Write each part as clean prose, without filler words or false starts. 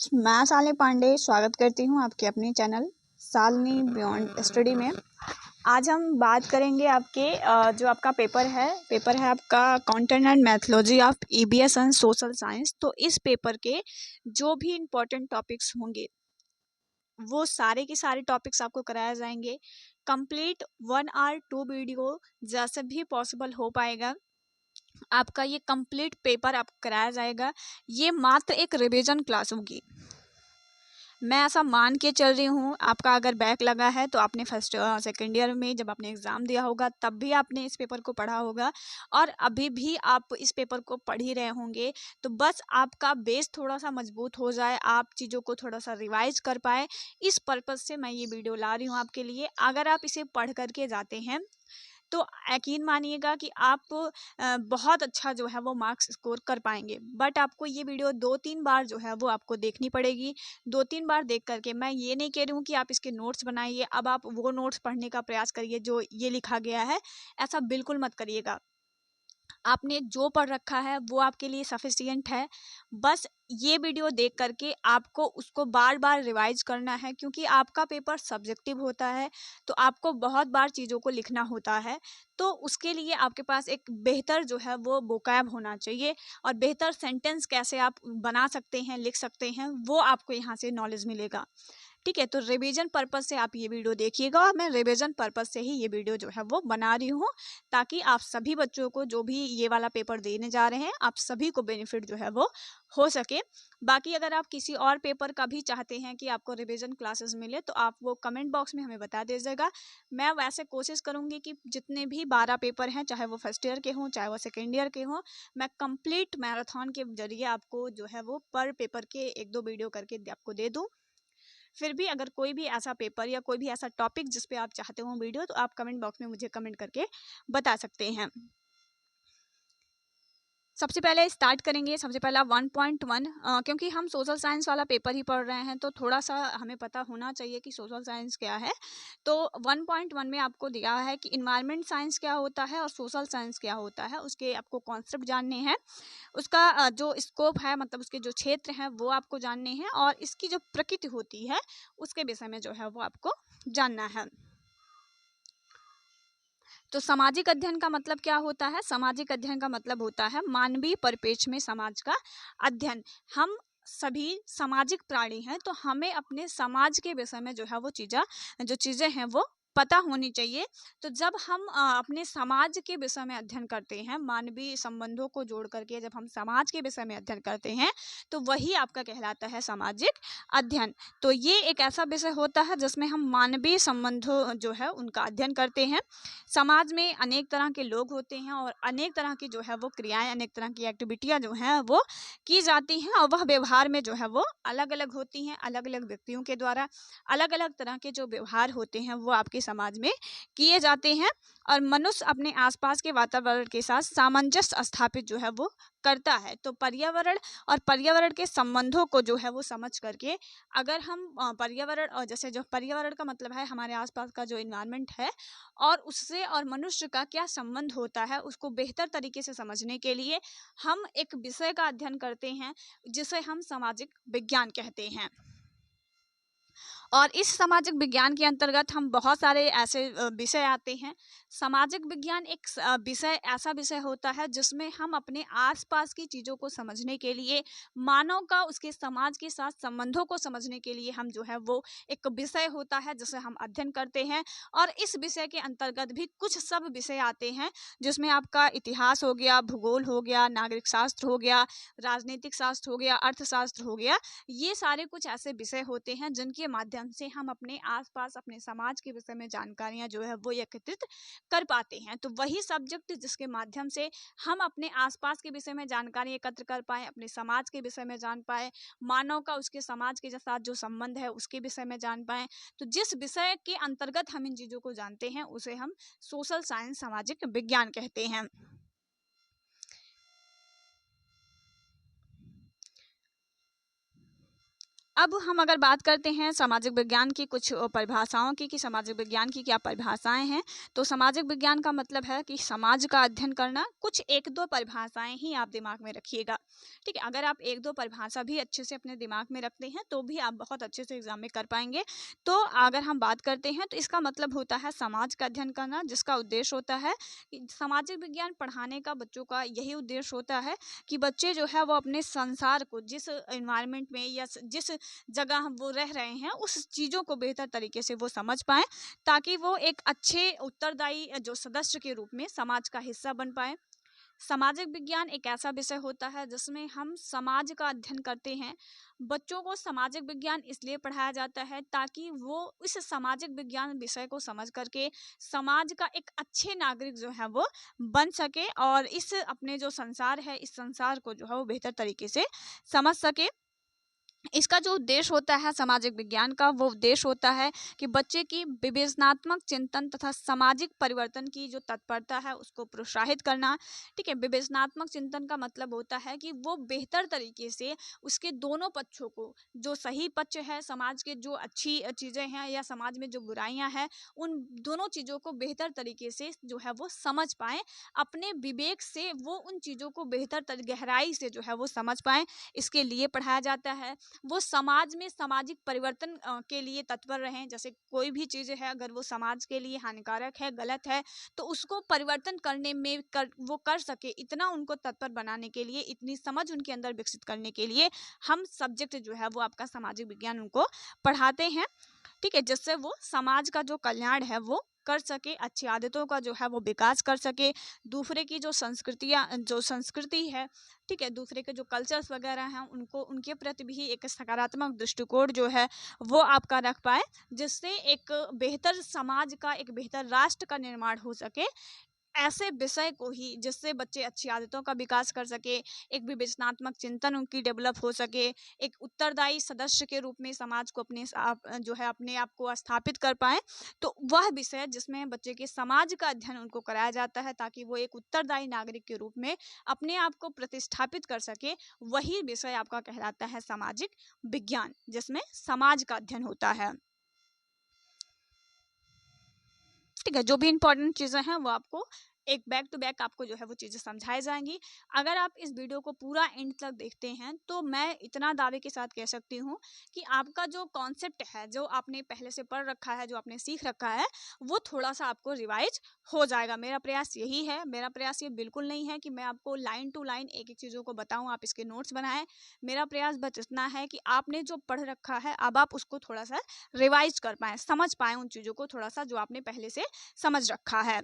मैं शालिनी पांडे स्वागत करती हूँ आपके अपने चैनल शालिनी बियॉन्ड स्टडी में। आज हम बात करेंगे आपके जो आपका पेपर है आपका content and methodology of EBS and social science. तो इस पेपर के जो भी इम्पोर्टेंट टॉपिक्स होंगे वो सारे के सारे टॉपिक्स आपको कराए जाएंगे। कंप्लीट 1 आवर 2 वीडियो जैसे भी पॉसिबल हो पाएगा आपका ये कंप्लीट पेपर आपको कराया जाएगा। ये मात्र एक रिवीजन क्लास होगी। मैं ऐसा मान के चल रही हूँ आपका अगर बैक लगा है तो आपने फर्स्ट सेकेंड ईयर में जब आपने एग्ज़ाम दिया होगा तब भी आपने इस पेपर को पढ़ा होगा और अभी भी आप इस पेपर को पढ़ ही रहे होंगे। तो बस आपका बेस थोड़ा सा मजबूत हो जाए, आप चीज़ों को थोड़ा सा रिवाइज कर पाए, इस पर्पज़ से मैं ये वीडियो ला रही हूँ आपके लिए। अगर आप इसे पढ़ करके जाते हैं तो यकीन मानिएगा कि आप बहुत अच्छा जो है वो मार्क्स स्कोर कर पाएंगे। बट आपको ये वीडियो 2-3 बार जो है वो आपको देखनी पड़ेगी। 2-3 बार देख करके, मैं ये नहीं कह रही हूँ कि आप इसके नोट्स बनाइए, अब आप वो नोट्स पढ़ने का प्रयास करिए जो ये लिखा गया है, ऐसा बिल्कुल मत करिएगा। आपने जो पढ़ रखा है वो आपके लिए सफिशिएंट है। बस ये वीडियो देख करके आपको उसको बार बार रिवाइज करना है, क्योंकि आपका पेपर सब्जेक्टिव होता है तो आपको बहुत बार चीज़ों को लिखना होता है। तो उसके लिए आपके पास एक बेहतर जो है वो वोकैब होना चाहिए और बेहतर सेंटेंस कैसे आप बना सकते हैं, लिख सकते हैं, वो आपको यहाँ से नॉलेज मिलेगा। ठीक है, तो रिवीजन पर्पज़ से आप ये वीडियो देखिएगा और मैं रिवीजन पर्पज़ से ही ये वीडियो जो है वो बना रही हूँ, ताकि आप सभी बच्चों को जो भी ये वाला पेपर देने जा रहे हैं आप सभी को बेनिफिट जो है वो हो सके। बाकी अगर आप किसी और पेपर का भी चाहते हैं कि आपको रिवीजन क्लासेस मिले तो आप वो कमेंट बॉक्स में हमें बता दीजिएगा। मैं वैसे कोशिश करूँगी कि जितने भी 12 पेपर हैं, चाहे वो फर्स्ट ईयर के हों चाहे वो सेकेंड ईयर के हों, मैं कंप्लीट मैराथन के जरिए आपको जो है वो पर पेपर के 1-2 वीडियो करके आपको दे दूँ। फिर भी अगर कोई भी ऐसा पेपर या कोई भी ऐसा टॉपिक जिस पे आप चाहते हो वीडियो, तो आप कमेंट बॉक्स में मुझे कमेंट करके बता सकते हैं। सबसे पहले स्टार्ट करेंगे, सबसे पहला 1.1। क्योंकि हम सोशल साइंस वाला पेपर ही पढ़ रहे हैं तो थोड़ा सा हमें पता होना चाहिए कि सोशल साइंस क्या है। तो 1.1 में आपको दिया है कि इन्वायरमेंट साइंस क्या होता है और सोशल साइंस क्या होता है, उसके आपको कॉन्सेप्ट जानने हैं। उसका जो स्कोप है, मतलब उसके जो क्षेत्र हैं वो आपको जानने हैं, और इसकी जो प्रकृति होती है उसके विषय में जो है वो आपको जानना है। तो सामाजिक अध्ययन का मतलब क्या होता है? सामाजिक अध्ययन का मतलब होता है मानवीय परिप्रेक्ष्य में समाज का अध्ययन। हम सभी सामाजिक प्राणी हैं तो हमें अपने समाज के विषय में जो है वो जो चीज़ें हैं वो पता होनी चाहिए। तो जब हम अपने समाज के विषय में अध्ययन करते हैं, मानवीय संबंधों को जोड़ करके जब हम समाज के विषय में अध्ययन करते हैं तो वही आपका कहलाता है सामाजिक अध्ययन। तो ये एक ऐसा विषय होता है जिसमें हम मानवीय संबंधों जो है उनका अध्ययन करते हैं। समाज में अनेक तरह के लोग होते हैं और अनेक तरह की जो है वो क्रियाएं, अनेक तरह की एक्टिविटियां जो हैं वो की जाती हैं, और वह व्यवहार में जो है वो अलग अलग होती हैं। अलग अलग व्यक्तियों के द्वारा अलग अलग तरह के जो व्यवहार होते हैं वो आपके समाज में किए जाते हैं, और मनुष्य अपने आसपास के वातावरण के साथ सामंजस्य स्थापित जो है वो करता है। तो पर्यावरण और पर्यावरण के संबंधों को जो है वो समझ करके, अगर हम पर्यावरण, और जैसे जो पर्यावरण का मतलब है हमारे आसपास का जो इन्वायरमेंट है, और उससे और मनुष्य का क्या संबंध होता है उसको बेहतर तरीके से समझने के लिए हम एक विषय का अध्ययन करते हैं जिसे हम सामाजिक विज्ञान कहते हैं। और इस सामाजिक विज्ञान के अंतर्गत हम बहुत सारे ऐसे विषय आते हैं। सामाजिक विज्ञान एक विषय ऐसा विषय होता है जिसमें हम अपने आसपास की चीज़ों को समझने के लिए, मानव का उसके समाज के साथ संबंधों को समझने के लिए हम जो है वो एक विषय होता है जिसे हम अध्ययन करते हैं। और इस विषय के अंतर्गत भी कुछ सब विषय आते हैं जिसमें आपका इतिहास हो गया, भूगोल हो गया, नागरिक शास्त्र हो गया, राजनीतिक शास्त्र हो गया, अर्थशास्त्र हो गया। ये सारे कुछ ऐसे विषय होते हैं जिनके माध्यम से हम अपने आसपास, अपने समाज के विषय में जानकारियां जो है वो एकत्रित कर पाते हैं। तो वही सब्जेक्ट जिसके माध्यम से हम अपने आसपास के विषय में जानकारी एकत्र कर पाए, अपने समाज के विषय में जान पाए, मानव का उसके समाज के साथ जो संबंध है उसके विषय में जान पाए। तो जिस विषय के अंतर्गत हम इन चीज़ों को जानते हैं उसे हम सोशल साइंस, सामाजिक विज्ञान कहते हैं। अब हम अगर बात करते हैं सामाजिक विज्ञान की कुछ परिभाषाओं की कि सामाजिक विज्ञान की क्या परिभाषाएं हैं, तो सामाजिक विज्ञान का मतलब है कि समाज का अध्ययन करना। कुछ एक दो परिभाषाएं ही आप दिमाग में रखिएगा, ठीक है। अगर आप एक दो परिभाषा भी अच्छे से अपने दिमाग में रखते हैं तो भी आप बहुत अच्छे से एग्जाम में कर पाएंगे। तो अगर हम बात करते हैं तो इसका मतलब होता है समाज का अध्ययन करना, जिसका उद्देश्य होता है कि सामाजिक विज्ञान पढ़ाने का बच्चों का यही उद्देश्य होता है कि बच्चे जो है वो अपने संसार को, जिस इन्वायरमेंट में या जिस जगह वो रह रहे हैं, उस चीज़ों को बेहतर तरीके से वो समझ पाएँ, ताकि वो एक अच्छे उत्तरदायी जो सदस्य के रूप में समाज का हिस्सा बन पाएँ। सामाजिक विज्ञान एक ऐसा विषय होता है जिसमें हम समाज का अध्ययन करते हैं। बच्चों को सामाजिक विज्ञान इसलिए पढ़ाया जाता है ताकि वो इस सामाजिक विज्ञान विषय को समझ करके समाज का एक अच्छे नागरिक जो है वो बन सके, और इस अपने जो संसार है, इस संसार को जो है वो बेहतर तरीके से समझ सके। इसका जो उद्देश्य होता है सामाजिक विज्ञान का, वो उद्देश्य होता है कि बच्चे की विवेचनात्मक चिंतन तथा सामाजिक परिवर्तन की जो तत्परता है उसको प्रोत्साहित करना, ठीक है। विवेचनात्मक चिंतन का मतलब होता है कि वो बेहतर तरीके से उसके दोनों पक्षों को, जो सही पक्ष है समाज के, जो अच्छी चीज़ें हैं या समाज में जो बुराइयां हैं, उन दोनों चीज़ों को बेहतर तरीके से जो है वो समझ पाएँ। अपने विवेक से वो उन चीज़ों को गहराई से जो है वो समझ पाएँ, इसके लिए पढ़ाया जाता है। वो समाज में सामाजिक परिवर्तन के लिए तत्पर रहें। जैसे कोई भी चीज़ है, अगर वो समाज के लिए हानिकारक है, गलत है, तो उसको परिवर्तन करने में वो कर सके, इतना उनको तत्पर बनाने के लिए, इतनी समझ उनके अंदर विकसित करने के लिए हम सब्जेक्ट जो है वो आपका सामाजिक विज्ञान उनको पढ़ाते हैं, ठीक है। जिससे वो समाज का जो कल्याण है वो कर सके, अच्छी आदतों का जो है वो विकास कर सके, दूसरे की जो संस्कृति है, ठीक है, दूसरे के जो कल्चर्स वगैरह हैं उनको, उनके प्रति भी एक सकारात्मक दृष्टिकोण जो है वो आपका रख पाए, जिससे एक बेहतर समाज का, एक बेहतर राष्ट्र का निर्माण हो सके। ऐसे विषय को ही, जिससे बच्चे अच्छी आदतों का विकास कर सके, एक विवेचनात्मक चिंतन उनकी डेवलप हो सके, एक उत्तरदायी सदस्य के रूप में समाज को जो है अपने आप को स्थापित कर पाए, तो वह विषय जिसमें बच्चे के समाज का अध्ययन उनको कराया जाता है ताकि वो एक उत्तरदायी नागरिक के रूप में अपने आप को प्रतिष्ठापित कर सके, वही विषय आपका कहलाता है सामाजिक विज्ञान, जिसमें समाज का अध्ययन होता है, ठीक है। जो भी इंपॉर्टेंट चीज़ें हैं वो आपको एक बैक टू बैक आपको जो है वो चीज़ें समझाई जाएंगी। अगर आप इस वीडियो को पूरा एंड तक देखते हैं तो मैं इतना दावे के साथ कह सकती हूँ कि आपका जो कॉन्सेप्ट है, जो आपने पहले से पढ़ रखा है, जो आपने सीख रखा है, वो थोड़ा सा आपको रिवाइज हो जाएगा। मेरा प्रयास यही है। मेरा प्रयास ये बिल्कुल नहीं है कि मैं आपको लाइन टू लाइन एक एक चीज़ों को बताऊँ, आप इसके नोट्स बनाएं। मेरा प्रयास बस इतना है कि आपने जो पढ़ रखा है अब आप उसको थोड़ा सा रिवाइज कर पाएँ, समझ पाएँ उन चीज़ों को थोड़ा सा जो आपने पहले से समझ रखा है।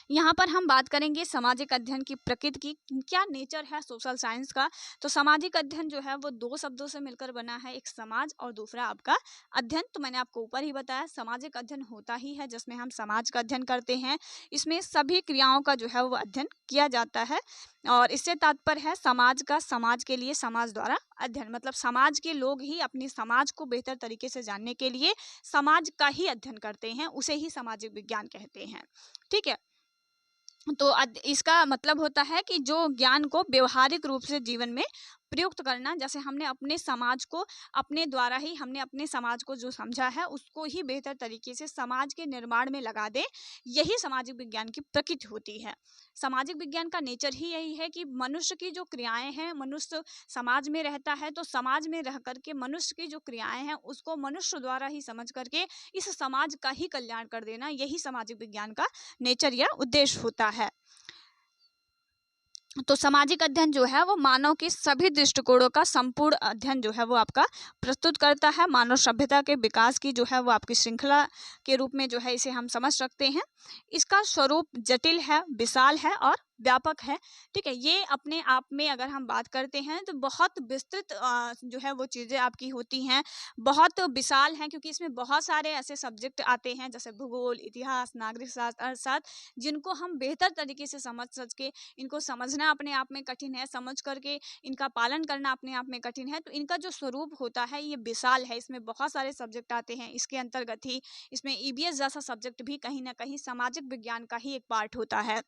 यहाँ पर हम बात करेंगे सामाजिक अध्ययन की प्रकृति की, क्या नेचर है सोशल साइंस का। तो सामाजिक अध्ययन जो है वो दो शब्दों से मिलकर बना है, एक समाज और दूसरा आपका अध्ययन। तो मैंने आपको ऊपर ही बताया, सामाजिक अध्ययन होता ही है जिसमें हम समाज का अध्ययन करते हैं। इसमें सभी क्रियाओं का जो है वो अध्ययन किया जाता है, और इससे तात्पर्य है समाज का, समाज के लिए समाज द्वारा अध्ययन, मतलब समाज के लोग ही अपनी समाज को बेहतर तरीके से जानने के लिए समाज का ही अध्ययन करते हैं, उसे ही सामाजिक विज्ञान कहते हैं, ठीक है। तो इसका मतलब होता है कि जो ज्ञान को व्यवहारिक रूप से जीवन में प्रयुक्त करना, जैसे हमने अपने समाज को, अपने द्वारा ही हमने अपने समाज को जो समझा है उसको ही बेहतर तरीके से समाज के निर्माण में लगा दें, यही सामाजिक विज्ञान की प्रकृति होती है। सामाजिक विज्ञान का नेचर ही यही है कि मनुष्य की जो क्रियाएं हैं, मनुष्य समाज में रहता है तो समाज में रह करके मनुष्य की जो क्रियाएं हैं उसको मनुष्य द्वारा ही समझ करके इस समाज का ही कल्याण कर देना, यही सामाजिक विज्ञान का नेचर या उद्देश्य होता है। तो सामाजिक अध्ययन जो है वो मानव के सभी दृष्टिकोणों का संपूर्ण अध्ययन जो है वो आपका प्रस्तुत करता है। मानव सभ्यता के विकास की जो है वो आपकी श्रृंखला के रूप में जो है इसे हम समझ सकते हैं। इसका स्वरूप जटिल है, विशाल है और व्यापक है, ठीक है। ये अपने आप में अगर हम बात करते हैं तो बहुत विस्तृत जो है वो चीज़ें आपकी होती हैं, बहुत विशाल हैं, क्योंकि इसमें बहुत सारे ऐसे सब्जेक्ट आते हैं जैसे भूगोल, इतिहास, नागरिक शास्त्र, अर्थशास्त्र, जिनको हम बेहतर तरीके से समझ सके। इनको समझना अपने आप में कठिन है, समझ करके इनका पालन करना अपने आप में कठिन है। तो इनका जो स्वरूप होता है ये विशाल है, इसमें बहुत सारे सब्जेक्ट आते हैं। इसके अंतर्गत ही इसमें ईवीएस जैसा सब्जेक्ट भी कहीं ना कहीं सामाजिक विज्ञान का ही एक पार्ट होता है।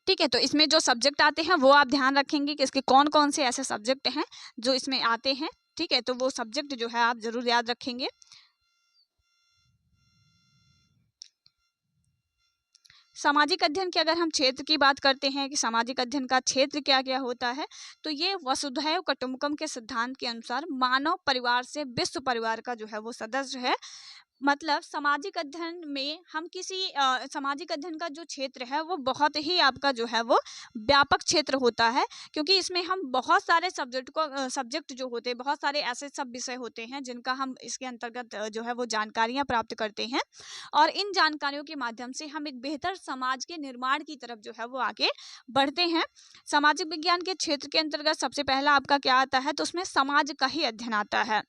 ठीक है। तो इसमें जो सब्जेक्ट आते हैं वो आप ध्यान रखेंगे कि इसके कौन कौन से ऐसे सब्जेक्ट हैं जो इसमें आते हैं। ठीक है, तो वो सब्जेक्ट जो है आप जरूर याद रखेंगे। सामाजिक अध्ययन की अगर हम क्षेत्र की बात करते हैं कि सामाजिक अध्ययन का क्षेत्र क्या क्या होता है, तो ये वसुधैव कुटुंबकम के सिद्धांत के अनुसार मानव परिवार से विश्व परिवार का जो है वो सदस्य है। मतलब सामाजिक अध्ययन में हम सामाजिक अध्ययन का जो क्षेत्र है वो बहुत ही आपका जो है वो व्यापक क्षेत्र होता है, क्योंकि इसमें हम बहुत सारे सब्जेक्ट जो होते हैं, बहुत सारे ऐसे सब विषय होते हैं जिनका हम इसके अंतर्गत जो है वो जानकारियां प्राप्त करते हैं, और इन जानकारियों के माध्यम से हम एक बेहतर समाज के निर्माण की तरफ जो है वो आगे बढ़ते हैं। सामाजिक विज्ञान के क्षेत्र के अंतर्गत सबसे पहला आपका क्या आता है, तो उसमें समाज का ही अध्ययन आता है।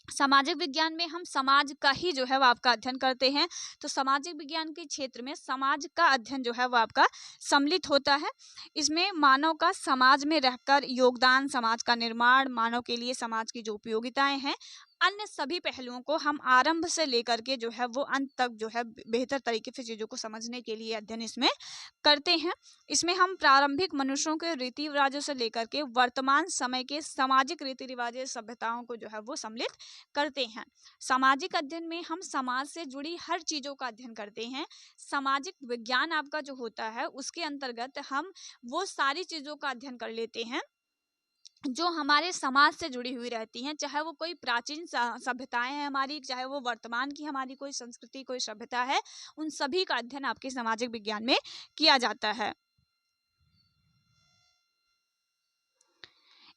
सामाजिक विज्ञान में हम समाज का ही जो है वो आपका अध्ययन करते हैं। तो सामाजिक विज्ञान के क्षेत्र में समाज का अध्ययन जो है वो आपका सम्मिलित होता है। इसमें मानव का समाज में रहकर योगदान, समाज का निर्माण, मानव के लिए समाज की जो उपयोगिताएं हैं, अन्य सभी पहलुओं को हम आरंभ से लेकर के जो है वो अंत तक जो है बेहतर तरीके से चीज़ों को समझने के लिए अध्ययन इसमें करते हैं। इसमें हम प्रारंभिक मनुष्यों के रीति रिवाजों से लेकर के वर्तमान समय के सामाजिक रीति रिवाज, सभ्यताओं को जो है वो सम्मिलित करते हैं। सामाजिक अध्ययन में हम समाज से जुड़ी हर चीज़ों का अध्ययन करते हैं। सामाजिक विज्ञान आपका जो होता है उसके अंतर्गत हम वो सारी चीज़ों का अध्ययन कर लेते हैं जो हमारे समाज से जुड़ी हुई रहती हैं, चाहे वो कोई प्राचीन सभ्यताएं हैं हमारी, चाहे वो वर्तमान की हमारी कोई संस्कृति, कोई सभ्यता है, उन सभी का अध्ययन आपके सामाजिक विज्ञान में किया जाता है।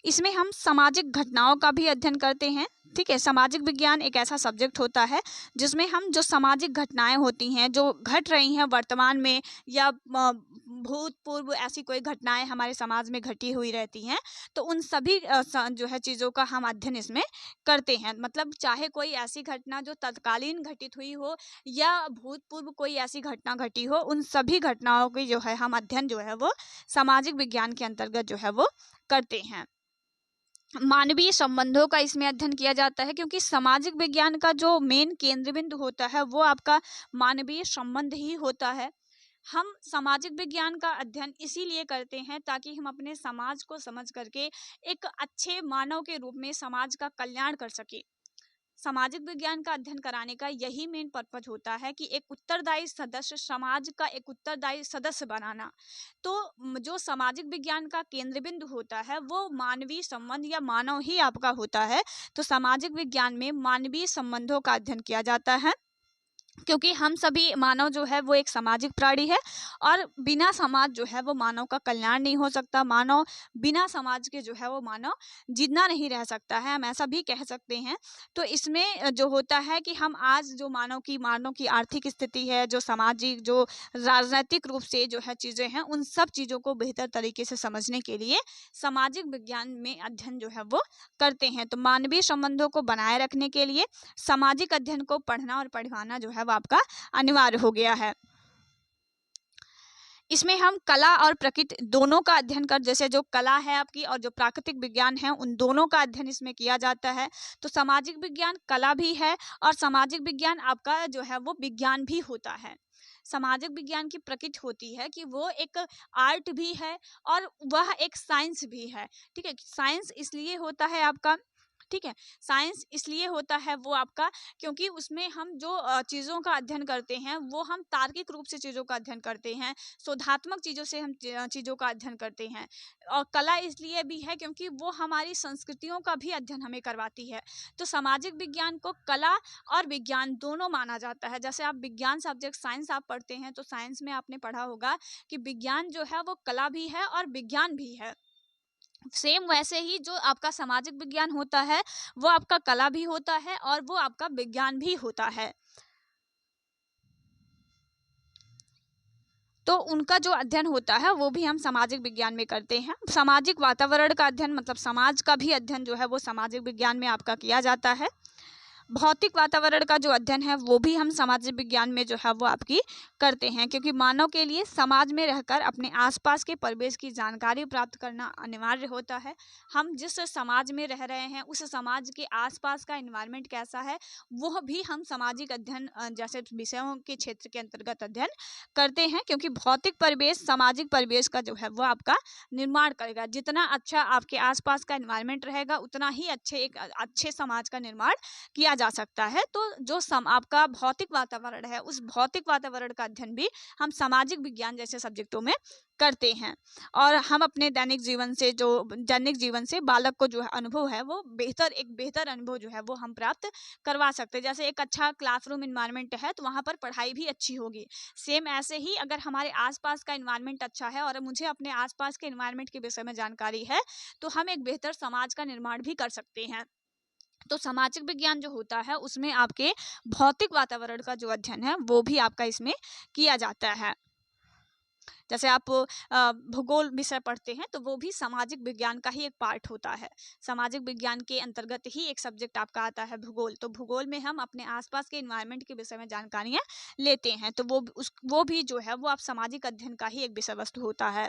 इसमें हम सामाजिक घटनाओं का भी अध्ययन करते हैं। ठीक है, सामाजिक विज्ञान एक ऐसा सब्जेक्ट होता है जिसमें हम जो सामाजिक घटनाएं होती हैं जो घट रही हैं वर्तमान में, या भूतपूर्व ऐसी कोई घटनाएं हमारे समाज में घटी हुई रहती हैं, तो उन सभी जो है चीज़ों का हम अध्ययन इसमें करते हैं। मतलब चाहे कोई ऐसी घटना जो तत्कालीन घटित हुई हो या भूतपूर्व कोई ऐसी घटना घटी हो, उन सभी घटनाओं की जो है हम अध्ययन जो है वो सामाजिक विज्ञान के अंतर्गत जो है वो करते हैं। मानवीय संबंधों का इसमें अध्ययन किया जाता है, क्योंकि सामाजिक विज्ञान का जो मेन केंद्र बिंदु होता है वो आपका मानवीय संबंध ही होता है। हम सामाजिक विज्ञान का अध्ययन इसीलिए करते हैं ताकि हम अपने समाज को समझ करके एक अच्छे मानव के रूप में समाज का कल्याण कर सके। सामाजिक विज्ञान का अध्ययन कराने का यही मेन पर्पज होता है कि एक उत्तरदायी सदस्य, समाज का एक उत्तरदायी सदस्य बनाना। तो जो सामाजिक विज्ञान का केंद्र बिंदु होता है वो मानवीय संबंध या मानव ही आपका होता है। तो सामाजिक विज्ञान में मानवीय संबंधों का अध्ययन किया जाता है, क्योंकि हम सभी मानव जो है वो एक सामाजिक प्राणी है, और बिना समाज जो है वो मानव का कल्याण नहीं हो सकता। मानव बिना समाज के जो है वो मानव जिंदा नहीं रह सकता है, हम ऐसा भी कह सकते हैं। तो इसमें जो होता है कि हम आज जो मानव की आर्थिक स्थिति है, जो सामाजिक, जो राजनीतिक रूप से जो है चीज़ें हैं, उन सब चीज़ों को बेहतर तरीके से समझने के लिए सामाजिक विज्ञान में अध्ययन जो है वो करते हैं। तो मानवीय संबंधों को बनाए रखने के लिए सामाजिक अध्ययन को पढ़ना और पढ़वाना जो है वो आपका अनिवार्य हो गया है। इसमें हम कला और प्रकृति दोनों का अध्ययन कर, जैसे जो कला है आपकी और जो प्राकृतिक विज्ञान है, उन दोनों का अध्ययन इसमें किया जाता है। तो सामाजिक विज्ञान कला भी है और सामाजिक विज्ञान आपका जो है वो विज्ञान भी होता है। सामाजिक विज्ञान की प्रकृति होती है कि वो एक आर्ट भी है और वह एक साइंस भी है। ठीक है, साइंस इसलिए होता है आपका, ठीक है, साइंस इसलिए होता है वो आपका क्योंकि उसमें हम जो चीज़ों का अध्ययन करते हैं वो हम तार्किक रूप से चीज़ों का अध्ययन करते हैं, शोधात्मक चीज़ों से हम चीज़ों का अध्ययन करते हैं। और कला इसलिए भी है क्योंकि वो हमारी संस्कृतियों का भी अध्ययन हमें करवाती है। तो सामाजिक विज्ञान को कला और विज्ञान दोनों माना जाता है। जैसे आप विज्ञान सब्जेक्ट साइंस आप पढ़ते हैं तो साइंस में आपने पढ़ा होगा कि विज्ञान जो है वो कला भी है और विज्ञान भी है। सेम वैसे ही जो आपका सामाजिक विज्ञान होता है वो आपका कला भी होता है और वो आपका विज्ञान भी होता है। तो उनका जो अध्ययन होता है वो भी हम सामाजिक विज्ञान में करते हैं। सामाजिक वातावरण का अध्ययन, मतलब समाज का भी अध्ययन जो है वो सामाजिक विज्ञान में आपका किया जाता है। भौतिक वातावरण का जो अध्ययन है वो भी हम सामाजिक विज्ञान में जो है वो आपकी करते हैं, क्योंकि मानव के लिए समाज में रहकर अपने आसपास के परिवेश की जानकारी प्राप्त करना अनिवार्य होता है। हम जिस समाज में रह रहे हैं उस समाज के आसपास का एनवायरनमेंट कैसा है वह भी हम सामाजिक अध्ययन जैसे विषयों के क्षेत्र के अंतर्गत अध्ययन करते हैं, क्योंकि भौतिक परिवेश सामाजिक परिवेश का जो है वो आपका निर्माण करेगा। जितना अच्छा आपके आसपास का एनवायरनमेंट रहेगा उतना ही एक अच्छे समाज का निर्माण किया जा सकता है। तो जो आपका भौतिक वातावरण है उस भौतिक वातावरण का अध्ययन भी हम सामाजिक विज्ञान जैसे सब्जेक्टों में करते हैं। और हम अपने दैनिक जीवन से बालक को जो है अनुभव है वो एक बेहतर अनुभव जो है वो हम प्राप्त करवा सकते हैं। जैसे एक अच्छा क्लासरूम इन्वायरमेंट है तो वहाँ पर पढ़ाई भी अच्छी होगी। सेम ऐसे ही अगर हमारे आसपास का इन्वायरमेंट अच्छा है और मुझे अपने आसपास के इन्वायरमेंट के विषय में जानकारी है तो हम एक बेहतर समाज का निर्माण भी कर सकते हैं। तो सामाजिक विज्ञान जो होता है उसमें आपके भौतिक वातावरण का जो अध्ययन है वो भी आपका इसमें किया जाता है। जैसे आप भूगोल विषय पढ़ते हैं तो वो भी सामाजिक विज्ञान का ही एक पार्ट होता है। सामाजिक विज्ञान के अंतर्गत ही एक सब्जेक्ट आपका आता है भूगोल। तो भूगोल में हम अपने आसपास के इन्वायरमेंट के विषय में जानकारियाँ लेते हैं। तो वो भी जो है वो आप सामाजिक अध्ययन का ही एक विषय वस्तु होता है।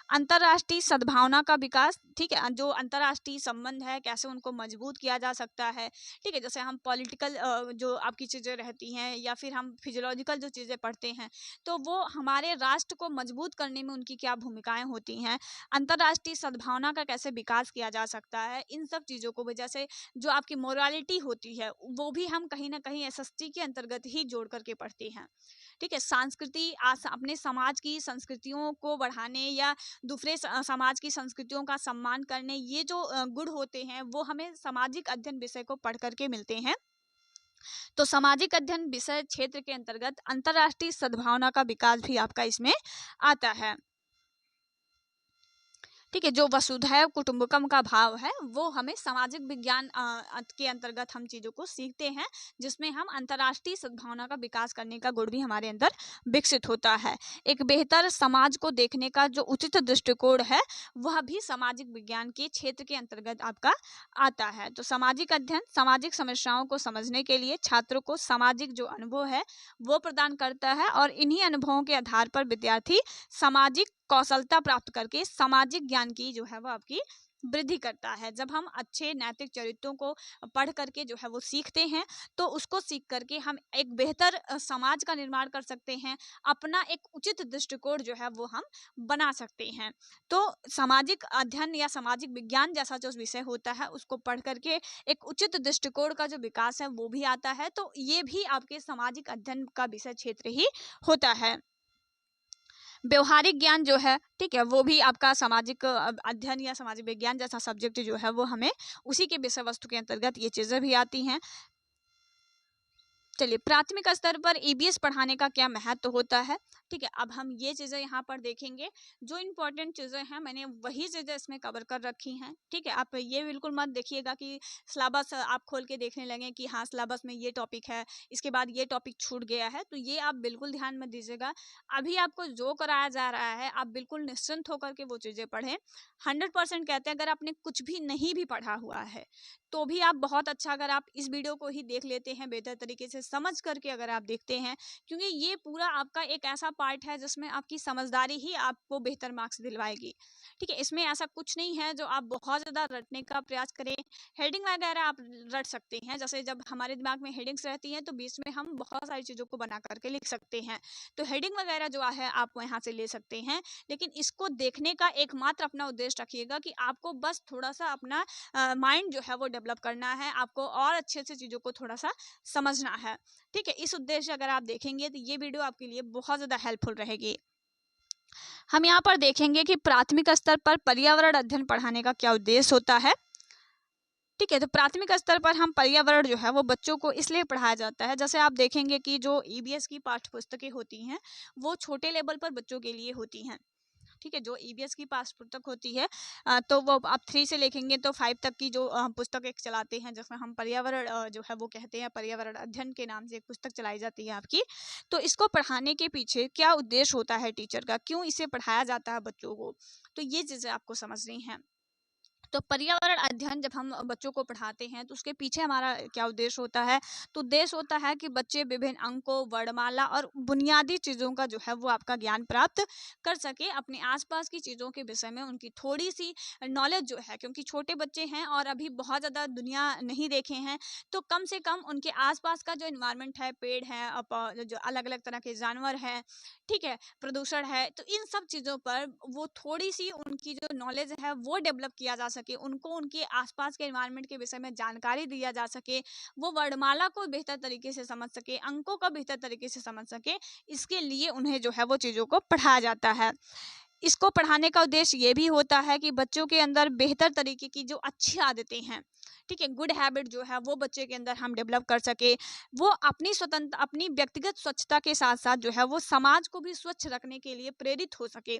अंतर्राष्ट्रीय सद्भावना का विकास, ठीक है, जो अंतर्राष्ट्रीय संबंध है कैसे उनको मजबूत किया जा सकता है। ठीक है, जैसे हम पॉलिटिकल जो आपकी चीज़ें रहती हैं या फिर हम फिजियोलॉजिकल जो चीज़ें पढ़ते हैं तो वो हमारे राष्ट्र को मजबूत करने में उनकी क्या भूमिकाएं होती हैं, अंतर्राष्ट्रीय सद्भावना का कैसे विकास किया जा सकता है, इन सब चीज़ों को भी, जैसे जो आपकी मोरालिटी होती है वो भी हम कहीं ना कहीं एसएसटी के अंतर्गत ही जोड़ करके पढ़ते हैं। ठीक है, अपने समाज की संस्कृतियों को बढ़ाने या दूसरे समाज की संस्कृतियों का सम्मान करने, ये जो गुण होते हैं वो हमें सामाजिक अध्ययन विषय को पढ़ करके मिलते हैं। तो सामाजिक अध्ययन विषय क्षेत्र के अंतर्गत अंतर्राष्ट्रीय सद्भावना का विकास भी आपका इसमें आता है। ठीक है, जो वसुधैव कुटुंबकम का भाव है वो हमें सामाजिक विज्ञान के अंतर्गत हम चीज़ों को सीखते हैं, जिसमें हम अंतर्राष्ट्रीय सद्भावना का विकास करने का गुण भी हमारे अंदर विकसित होता है। एक बेहतर समाज को देखने का जो उचित दृष्टिकोण है वह भी सामाजिक विज्ञान के क्षेत्र के अंतर्गत आपका आता है। तो सामाजिक अध्ययन सामाजिक समस्याओं को समझने के लिए छात्रों को सामाजिक जो अनुभव है वो प्रदान करता है, और इन्हीं अनुभवों के आधार पर विद्यार्थी सामाजिक कौशलता प्राप्त करके सामाजिक ज्ञान की जो है वो आपकी वृद्धि करता है। जब हम अच्छे नैतिक चरित्रों को पढ़ करके जो है वो सीखते हैं तो उसको सीख करके हम एक बेहतर समाज का निर्माण कर सकते हैं, अपना एक उचित दृष्टिकोण जो है वो हम बना सकते हैं। तो सामाजिक अध्ययन या सामाजिक विज्ञान जैसा जो विषय होता है उसको पढ़ करके एक उचित दृष्टिकोण का जो विकास है वो भी आता है। तो ये भी आपके सामाजिक अध्ययन का विषय क्षेत्र ही होता है। व्यवहारिक ज्ञान जो है, ठीक है, वो भी आपका सामाजिक अध्ययन या सामाजिक विज्ञान जैसा सब्जेक्ट जो है वो हमें उसी के विषय वस्तु के अंतर्गत ये चीज़ें भी आती हैं। चलिए, प्राथमिक स्तर पर ईबीएस पढ़ाने का क्या महत्व होता है। ठीक है, अब हम ये चीज़ें यहाँ पर देखेंगे, जो इम्पोर्टेंट चीज़ें हैं मैंने वही चीज़ें इसमें कवर कर रखी हैं। ठीक है, आप ये बिल्कुल मत देखिएगा कि सिलेबस आप खोल के देखने लगें कि हाँ सिलेबस में ये टॉपिक है इसके बाद ये टॉपिक छूट गया है, तो ये आप बिल्कुल ध्यान में दीजिएगा। अभी आपको जो कराया जा रहा है आप बिल्कुल निश्चिंत होकर के वो चीज़ें पढ़ें। 100% कहते हैं अगर आपने कुछ भी नहीं भी पढ़ा हुआ है तो भी आप बहुत अच्छा, अगर आप इस वीडियो को ही देख लेते हैं बेहतर तरीके से समझ करके अगर आप देखते हैं, क्योंकि ये पूरा आपका एक ऐसा पार्ट है जिसमें आपकी समझदारी ही आपको बेहतर मार्क्स दिलवाएगी। ठीक है, इसमें ऐसा कुछ नहीं है जो आप बहुत ज़्यादा रटने का प्रयास करें। हेडिंग वगैरह आप रट सकते हैं, जैसे जब हमारे दिमाग में हेडिंग्स रहती हैं तो बीच में हम बहुत सारी चीज़ों को बना करके लिख सकते हैं, तो हेडिंग वगैरह जो है आप यहाँ से ले सकते हैं। लेकिन इसको देखने का एकमात्र अपना उद्देश्य रखिएगा कि आपको बस थोड़ा सा अपना माइंड जो है वो डेवलप करना है, आपको और अच्छे से चीज़ों को थोड़ा सा समझना है। ठीक है, इस उद्देश्य से अगर आप देखेंगे तो ये वीडियो आपके लिए बहुत ज़्यादा हेल्पफुल रहेगी। हम यहाँ पर देखेंगे कि प्राथमिक स्तर पर पर्यावरण अध्ययन पढ़ाने का क्या उद्देश्य होता है। ठीक है, तो प्राथमिक स्तर पर हम पर्यावरण जो है वो बच्चों को इसलिए पढ़ाया जाता है, जैसे आप देखेंगे कि जो ईबीएस की पाठ्य पुस्तकें होती हैं वो छोटे लेवल पर बच्चों के लिए होती हैं। ठीक है, जो ईबीएस की पास पुस्तक होती है तो वो आप 3 से लिखेंगे तो 5 तक की जो पुस्तक एक चलाते हैं जिसमें हम पर्यावरण जो है वो कहते हैं, पर्यावरण अध्ययन के नाम से एक पुस्तक चलाई जाती है आपकी। तो इसको पढ़ाने के पीछे क्या उद्देश्य होता है टीचर का, क्यों इसे पढ़ाया जाता है बच्चों को, तो ये चीज़ें आपको समझनी है। तो पर्यावरण अध्ययन जब हम बच्चों को पढ़ाते हैं तो उसके पीछे हमारा क्या उद्देश्य होता है? तो उद्देश्य होता है कि बच्चे विभिन्न अंकों, वर्णमाला और बुनियादी चीज़ों का जो है वो आपका ज्ञान प्राप्त कर सके। अपने आसपास की चीज़ों के विषय में उनकी थोड़ी सी नॉलेज जो है, क्योंकि छोटे बच्चे हैं और अभी बहुत ज़्यादा दुनिया नहीं देखे हैं, तो कम से कम उनके आसपास का जो इन्वायरमेंट है, पेड़ है, जो अलग अलग तरह के जानवर हैं, ठीक है, प्रदूषण है, तो इन सब चीज़ों पर वो थोड़ी सी उनकी जो नॉलेज है वो डेवलप किया जा सके, उनको उनके आसपास के एनवायरनमेंट के विषय में जानकारी दिया जा सके, वो वर्णमाला को बेहतर तरीके से समझ सके, अंकों को बेहतर तरीके से समझ सके, इसके लिए उन्हें जो है वो चीज़ों को पढ़ाया जाता है। इसको पढ़ाने का उद्देश्य ये भी होता है कि बच्चों के अंदर बेहतर तरीके की जो अच्छी आदतें हैं, ठीक है, गुड हैबिट जो है वो बच्चे के अंदर हम डेवलप कर सके, वो अपनी स्वतंत्र अपनी व्यक्तिगत स्वच्छता के साथ साथ जो है वो समाज को भी स्वच्छ रखने के लिए प्रेरित हो सके,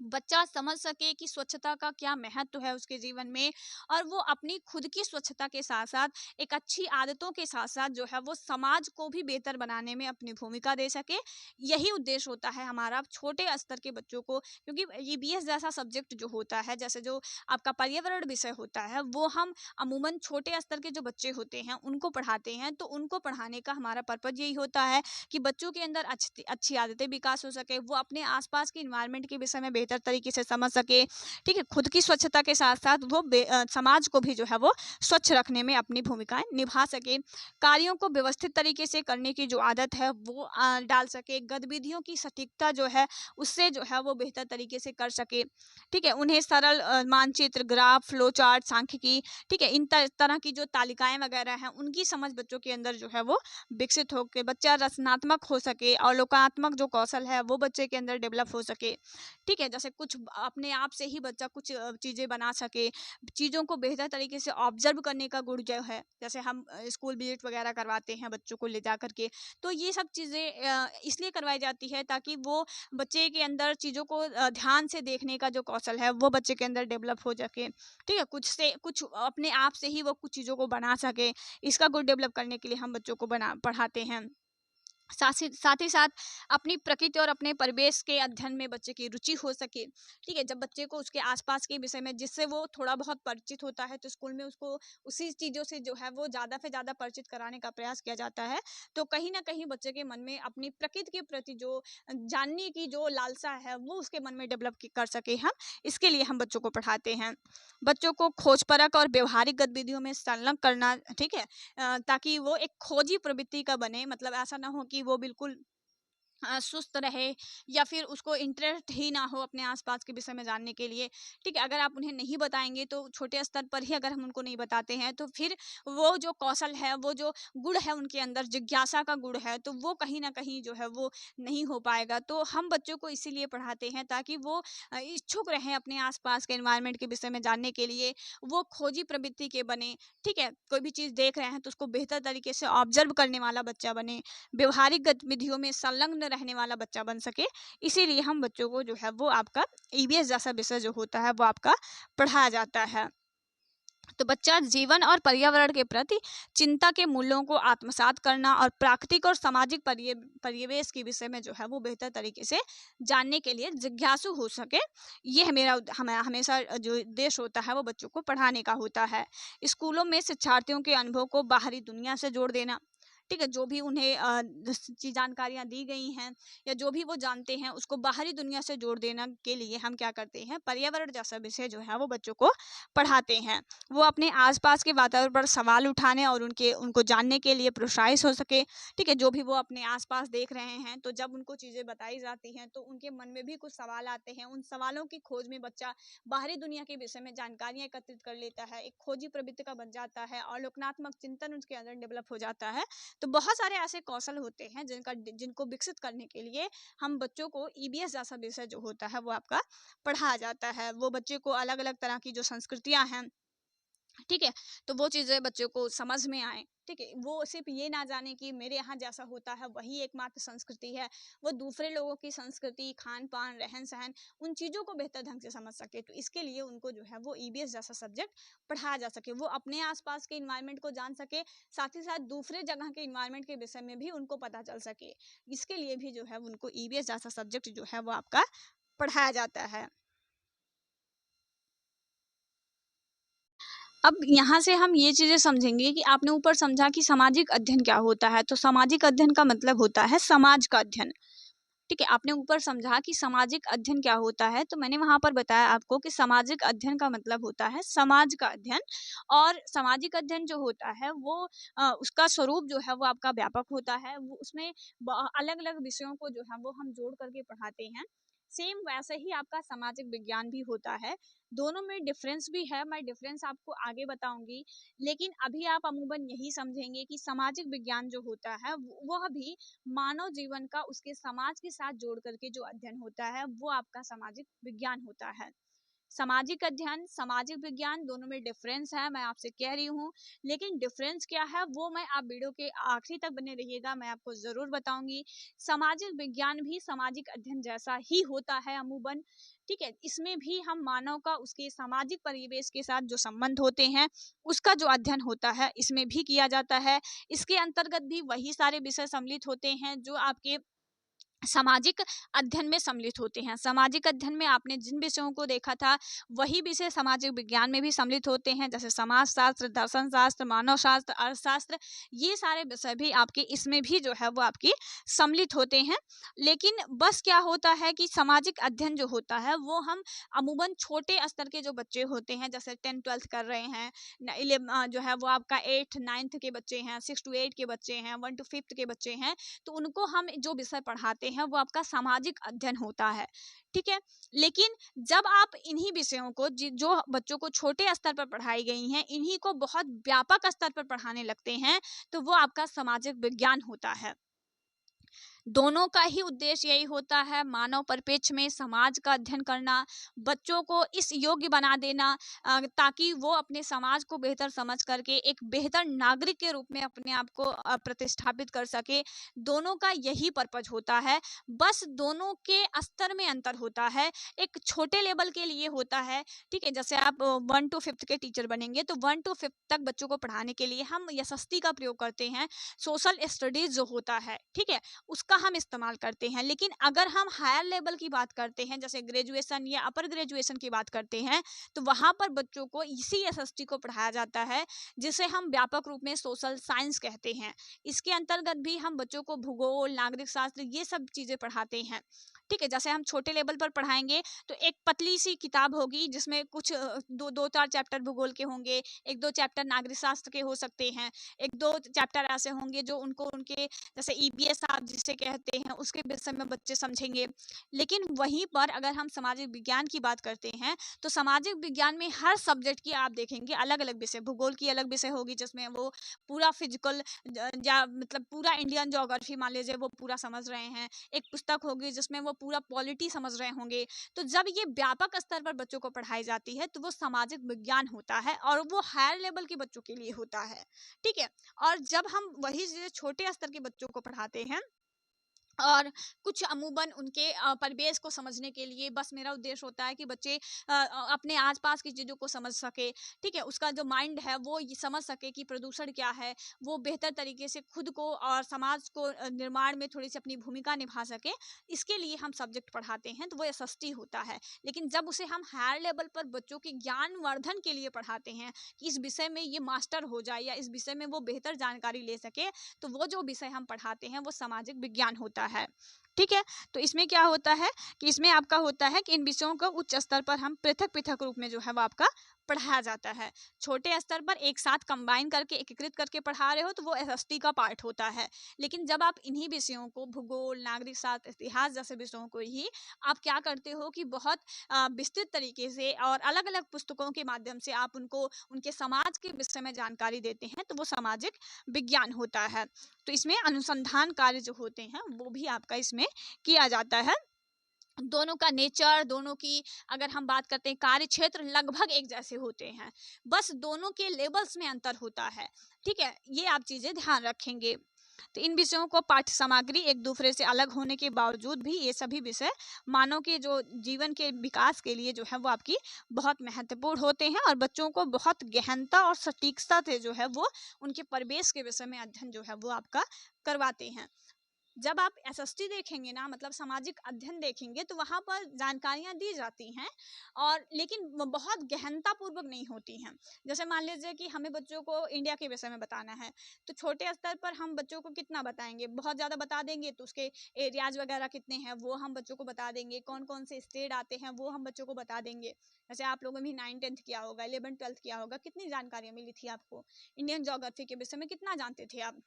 बच्चा समझ सके कि स्वच्छता का क्या महत्व है उसके जीवन में, और वो अपनी खुद की स्वच्छता के साथ साथ एक अच्छी आदतों के साथ साथ जो है वो समाज को भी बेहतर बनाने में अपनी भूमिका दे सके। यही उद्देश्य होता है हमारा छोटे स्तर के बच्चों को, क्योंकि ईबीएस जैसा सब्जेक्ट जो होता है, जैसे जो आपका पर्यावरण विषय होता है, वो हम अमूमन छोटे स्तर के जो बच्चे होते हैं उनको पढ़ाते हैं, तो उनको पढ़ाने का हमारा पर्पज यही होता है कि बच्चों के अंदर अच्छी अच्छी आदतें विकास हो सके, वो अपने आसपास के इन्वायरमेंट के विषय में बेहतर तरीके से समझ सके, ठीक है, खुद की स्वच्छता के साथ साथ वो समाज को भी जो है वो स्वच्छ रखने में अपनी भूमिकाएं निभा सके, कार्यों को व्यवस्थित तरीके से करने की जो आदत है वो डाल सके, गतिविधियों की सटीकता जो है उससे जो है वो बेहतर तरीके से कर सके, ठीक है, उन्हें सरल मानचित्र, ग्राफ, फ्लो चार्ट, सांख्यिकी, ठीक है, इन तरह की जो तालिकाएं वगैरह हैं उनकी समझ बच्चों के अंदर जो है वो विकसित होकर बच्चा रचनात्मक हो सके, अवलोकनात्मक जो कौशल है वो बच्चे के अंदर डेवलप हो सके, ठीक है, जैसे कुछ अपने आप से ही बच्चा कुछ चीज़ें बना सके, चीज़ों को बेहतर तरीके से ऑब्जर्व करने का गुण जो है, जैसे हम स्कूल विजिट वगैरह करवाते हैं बच्चों को ले जा करके, तो ये सब चीज़ें इसलिए करवाई जाती है ताकि वो बच्चे के अंदर चीज़ों को ध्यान से देखने का जो कौशल है वो बच्चे के अंदर डेवलप हो सके, ठीक है, कुछ से कुछ अपने आप से ही वो कुछ चीज़ों को बना सके, इसका गुण डेवलप करने के लिए हम बच्चों को बना पढ़ाते हैं। साथ ही साथ अपनी प्रकृति और अपने परिवेश के अध्ययन में बच्चे की रुचि हो सके, ठीक है, जब बच्चे को उसके आसपास के विषय में जिससे वो थोड़ा बहुत परिचित होता है, तो स्कूल में उसको उसी चीज़ों से जो है वो ज़्यादा से ज़्यादा परिचित कराने का प्रयास किया जाता है, तो कहीं ना कहीं बच्चे के मन में अपनी प्रकृति के प्रति जो जानने की जो लालसा है वो उसके मन में डेवलप कर सके हम, इसके लिए हम बच्चों को पढ़ाते हैं। बच्चों को खोजपरक और व्यवहारिक गतिविधियों में संलग्न करना, ठीक है, ताकि वो एक खोजी प्रवृत्ति का बने, मतलब ऐसा ना हो कि वो बिल्कुल सुस्त रहे या फिर उसको इंटरेस्ट ही ना हो अपने आसपास के विषय में जानने के लिए, ठीक है, अगर आप उन्हें नहीं बताएंगे तो छोटे स्तर पर ही अगर हम उनको नहीं बताते हैं तो फिर वो जो कौशल है, वो जो गुण है उनके अंदर, जिज्ञासा का गुण है, तो वो कहीं ना कहीं जो है वो नहीं हो पाएगा। तो हम बच्चों को इसीलिए पढ़ाते हैं ताकि वो इच्छुक रहें अपने आसपास के एनवायरनमेंट के विषय में जानने के लिए, वो खोजी प्रवृत्ति के बने, ठीक है, कोई भी चीज़ देख रहे हैं तो उसको बेहतर तरीके से ऑब्जर्व करने वाला बच्चा बने, व्यवहारिक गतिविधियों में संलग्न रहने वाला बच्चा बन सके, इसीलिए हम बच्चों को जो है वो आपका ईवीएस जैसा विषय जो होता है वो आपका पढ़ाया जाता है। तो बच्चा जीवन और पर्यावरण के प्रति चिंता के मूल्यों को आत्मसात करना और प्राकृतिक और सामाजिक परिवेश के विषय में जो है वो बेहतर तरीके से जानने के लिए जिज्ञासु हो सके, ये मेरा हमेशा जो उद्देश्य होता है वो बच्चों को पढ़ाने का होता है। स्कूलों में शिक्षार्थियों के अनुभव को बाहरी दुनिया से जोड़ देना, ठीक है, जो भी उन्हें जानकारियाँ दी गई हैं या जो भी वो जानते हैं उसको बाहरी दुनिया से जोड़ देने के लिए हम क्या करते हैं, पर्यावरण जैसा विषय जो है वो बच्चों को पढ़ाते हैं। वो अपने आसपास के वातावरण पर सवाल उठाने और उनको जानने के लिए प्रोत्साहित हो सके, ठीक है, जो भी वो अपने आसपास देख रहे हैं, तो जब उनको चीज़ें बताई जाती हैं तो उनके मन में भी कुछ सवाल आते हैं, उन सवालों की खोज में बच्चा बाहरी दुनिया के विषय में जानकारियाँ एकत्रित कर लेता है, एक खोजी प्रवृत्ति का बन जाता है, अवलोकनात्मक चिंतन उसके अंदर डेवलप हो जाता है। तो बहुत सारे ऐसे कौशल होते हैं जिनको विकसित करने के लिए हम बच्चों को ईबीएस जैसा विषय जो होता है वो आपका पढ़ाया जाता है। वो बच्चे को अलग अलग तरह की जो संस्कृतियां हैं, ठीक है, तो वो चीज़ें बच्चों को समझ में आए, ठीक है, वो सिर्फ ये ना जाने कि मेरे यहाँ जैसा होता है वही एकमात्र संस्कृति है, वो दूसरे लोगों की संस्कृति, खान पान, रहन सहन, उन चीज़ों को बेहतर ढंग से समझ सके, तो इसके लिए उनको जो है वो ईबीएस जैसा सब्जेक्ट पढ़ाया जा सके, वो अपने आसपास के इन्वायरमेंट को जान सके, साथ ही साथ दूसरे जगह के इन्वायरमेंट के विषय में भी उनको पता चल सके, इसके लिए भी जो है उनको ईबीएस जैसा सब्जेक्ट जो है वो आपका पढ़ाया जाता है। अब यहाँ से हम ये चीज़ें समझेंगे कि आपने ऊपर समझा कि सामाजिक अध्ययन क्या होता है, तो सामाजिक अध्ययन का मतलब होता है समाज का अध्ययन। ठीक है, आपने ऊपर समझा कि सामाजिक अध्ययन क्या होता है, तो मैंने वहाँ पर बताया आपको कि सामाजिक अध्ययन का मतलब होता है समाज का अध्ययन। और सामाजिक अध्ययन जो होता है वो उसका स्वरूप जो है वो आपका व्यापक होता है, वो उसमें अलग अलग विषयों को जो है वो हम जोड़ करके पढ़ाते हैं। सेम वैसे ही आपका सामाजिक विज्ञान भी होता है। दोनों में डिफरेंस भी है, मैं डिफरेंस आपको आगे बताऊंगी। लेकिन अभी आप अमूमन यही समझेंगे कि सामाजिक विज्ञान जो होता है वह भी मानव जीवन का उसके समाज के साथ जोड़ करके जो अध्ययन होता है वो आपका सामाजिक विज्ञान होता है। सामाजिक अध्ययन सामाजिक विज्ञान दोनों में डिफरेंस है, मैं आपसे कह रही हूँ। लेकिन डिफरेंस क्या है वो मैं आप वीडियो के आखिरी तक बने रहिएगा, मैं आपको जरूर बताऊंगी। सामाजिक विज्ञान भी सामाजिक अध्ययन जैसा ही होता है अमूमन। ठीक है, इसमें भी हम मानव का उसके सामाजिक परिवेश के साथ जो संबंध होते हैं उसका जो अध्ययन होता है इसमें भी किया जाता है। इसके अंतर्गत भी वही सारे विषय सम्मिलित होते हैं जो आपके सामाजिक अध्ययन में सम्मिलित होते हैं। सामाजिक अध्ययन में आपने जिन विषयों को देखा था वही विषय सामाजिक विज्ञान में भी सम्मिलित होते हैं, जैसे समाज शास्त्र, दर्शन शास्त्र, मानव शास्त्र, अर्थशास्त्र। ये सारे विषय भी आपके इसमें भी जो है वो आपकी सम्मिलित होते हैं। लेकिन बस क्या होता है कि सामाजिक अध्ययन जो होता है वो हम अमूमन छोटे स्तर के जो बच्चे होते हैं, जैसे 10th-12th कर रहे हैं, जो है वो आपका 8th-9th के बच्चे हैं, 6th-8th के बच्चे हैं, 1st-5th के बच्चे हैं, तो उनको हम जो विषय पढ़ाते हैं वो आपका सामाजिक अध्ययन होता है। ठीक है, लेकिन जब आप इन्हीं विषयों को जो बच्चों को छोटे स्तर पर पढ़ाई गई हैं इन्हीं को बहुत व्यापक स्तर पर पढ़ाने लगते हैं तो वो आपका सामाजिक विज्ञान होता है। दोनों का ही उद्देश्य यही होता है, मानव परिप्रेक्ष्य में समाज का अध्ययन करना, बच्चों को इस योग्य बना देना ताकि वो अपने समाज को बेहतर समझ करके एक बेहतर नागरिक के रूप में अपने आप को प्रतिस्थापित कर सके। दोनों का यही पर्पज होता है, बस दोनों के स्तर में अंतर होता है। एक छोटे लेवल के लिए होता है, ठीक है, जैसे आप 1 to 5th के टीचर बनेंगे तो 1 to 5th तक बच्चों को पढ़ाने के लिए हम यशस्वी का प्रयोग करते हैं। सोशल स्टडीज जो होता है, ठीक है, उसका हम इस्तेमाल करते हैं। लेकिन अगर हम हायर लेवल की बात करते हैं, जैसे ग्रेजुएशन या अपर ग्रेजुएशन की बात करते हैं, तो वहाँ पर बच्चों को इसी एसएसटी को पढ़ाया जाता है, जिसे हम व्यापक रूप में सोशल साइंस कहते हैं। इसके अंतर्गत भी हम बच्चों को भूगोल, नागरिक शास्त्र, ये सब चीज़ें पढ़ाते हैं। ठीक है, जैसे हम छोटे लेवल पर पढ़ाएंगे तो एक पतली सी किताब होगी जिसमें कुछ दो चार चैप्टर भूगोल के होंगे, एक दो चैप्टर नागरिक शास्त्र के हो सकते हैं, एक दो चैप्टर ऐसे होंगे जो उनको उनके जैसे ईवीएस आप जिसे कहते हैं उसके विषय में बच्चे समझेंगे। लेकिन वहीं पर अगर हम सामाजिक विज्ञान की बात करते हैं तो सामाजिक विज्ञान में हर सब्जेक्ट की आप देखेंगे अलग अलग विषय, भूगोल की अलग विषय होगी जिसमें वो पूरा फिजिकल या मतलब पूरा इंडियन ज्योग्राफी मान लीजिए वो पूरा समझ रहे हैं, एक पुस्तक होगी जिसमें वो पूरा पॉलिटी समझ रहे होंगे। तो जब ये व्यापक स्तर पर बच्चों को पढ़ाई जाती है तो वो सामाजिक विज्ञान होता है और वो हायर लेवल के बच्चों के लिए होता है। ठीक है, और जब हम वही चीज़ें छोटे स्तर के बच्चों को पढ़ाते हैं और कुछ अमूमन उनके परिवेश को समझने के लिए बस मेरा उद्देश्य होता है कि बच्चे अपने आसपास की चीज़ों को समझ सके। ठीक है, उसका जो माइंड है वो ये समझ सके कि प्रदूषण क्या है, वो बेहतर तरीके से खुद को और समाज को निर्माण में थोड़ी सी अपनी भूमिका निभा सके। इसके लिए हम सब्जेक्ट पढ़ाते हैं तो वो एसएसटी होता है। लेकिन जब उसे हम हायर लेवल पर बच्चों के ज्ञानवर्धन के लिए पढ़ाते हैं कि इस विषय में ये मास्टर हो जाए या इस विषय में वो बेहतर जानकारी ले सके, तो वो जो विषय हम पढ़ाते हैं वो सामाजिक विज्ञान होता है। ठीक है, तो इसमें क्या होता है कि इसमें आपका होता है कि इन विषयों को उच्च स्तर पर हम पृथक पृथक रूप में जो है वो आपका पढ़ाया जाता है। छोटे स्तर पर एक साथ कंबाइन करके एकीकृत करके पढ़ा रहे हो तो वो एसएसटी का पार्ट होता है। लेकिन जब आप इन्हीं विषयों को भूगोल, नागरिक शास्त्र, इतिहास जैसे विषयों को ही आप क्या करते हो कि बहुत विस्तृत तरीके से और अलग अलग पुस्तकों के माध्यम से आप उनको उनके समाज के विषय में जानकारी देते हैं तो वो सामाजिक विज्ञान होता है। तो इसमें अनुसंधान कार्य जो होते हैं वो भी आपका इसमें किया जाता है। दोनों का नेचर, दोनों की अगर हम बात करते हैं कार्य क्षेत्र लगभग एक जैसे होते हैं, बस दोनों के लेवल्स में अंतर होता है। ठीक है, ये आप चीज़ें ध्यान रखेंगे। तो इन विषयों को पाठ्य सामग्री एक दूसरे से अलग होने के बावजूद भी ये सभी विषय मानव के जो जीवन के विकास के लिए जो है वो आपकी बहुत महत्वपूर्ण होते हैं और बच्चों को बहुत गहनता और सटीकता से जो है वो उनके परिवेश के विषय में अध्ययन जो है वो आपका करवाते हैं। जब आप एसएसटी देखेंगे ना, मतलब सामाजिक अध्ययन देखेंगे, तो वहाँ पर जानकारियाँ दी जाती हैं, और लेकिन वो बहुत गहनता पूर्वक नहीं होती हैं। जैसे मान लीजिए कि हमें बच्चों को इंडिया के विषय में बताना है, तो छोटे स्तर पर हम बच्चों को कितना बताएंगे, बहुत ज़्यादा बता देंगे तो उसके एरियाज वगैरह कितने हैं वो हम बच्चों को बता देंगे, कौन कौन से स्टेट आते हैं वो हम बच्चों को बता देंगे। जैसे आप लोगों ने भी 9th-10th किया होगा, 11th-12th किया होगा, कितनी जानकारियाँ मिली थी आपको इंडियन ज्योग्राफी के विषय में, कितना जानते थे आप?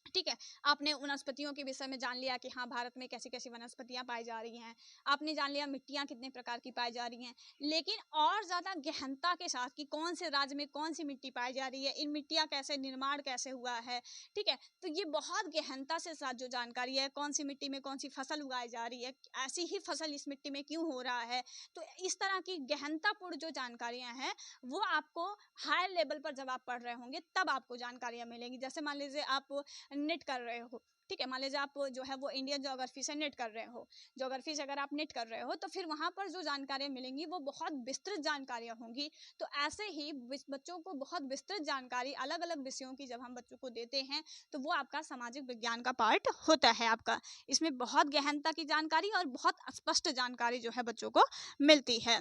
ठीक है, आपने वनस्पतियों के विषय में जान लिया कि हाँ, भारत में कैसी कैसी वनस्पतियां पाई जा रही हैं, आपने जान लिया मिट्टियां कितने प्रकार की पाई जा रही हैं, लेकिन और ज़्यादा गहनता के साथ कि कौन से राज्य में कौन सी मिट्टी पाई जा रही है, इन मिट्टियां कैसे निर्माण कैसे हुआ है। ठीक है, तो ये बहुत गहनता से साथ जो जानकारी है, कौन सी मिट्टी में कौन सी फसल उगाई जा रही है, ऐसी ही फसल इस मिट्टी में क्यों हो रहा है, तो इस तरह की गहनतापूर्ण जो जानकारियां हैं वो आपको हायर लेवल पर जब आप पढ़ रहे होंगे तब आपको जानकारियां मिलेंगी। जैसे मान लीजिए आप नेट कर रहे हो, ठीक है, मान लीजिए आप जो है वो इंडियन ज्योग्राफी से नेट कर रहे हो, ज्योग्राफी से अगर आप नेट कर रहे हो तो फिर वहां पर जो जानकारियां मिलेंगी वो बहुत विस्तृत जानकारियां होंगी। तो ऐसे ही बच्चों को बहुत विस्तृत जानकारी अलग अलग विषयों की जब हम बच्चों को देते हैं तो वो आपका सामाजिक विज्ञान का पार्ट होता है आपका। इसमें बहुत गहनता की जानकारी और बहुत स्पष्ट जानकारी जो है बच्चों को मिलती है।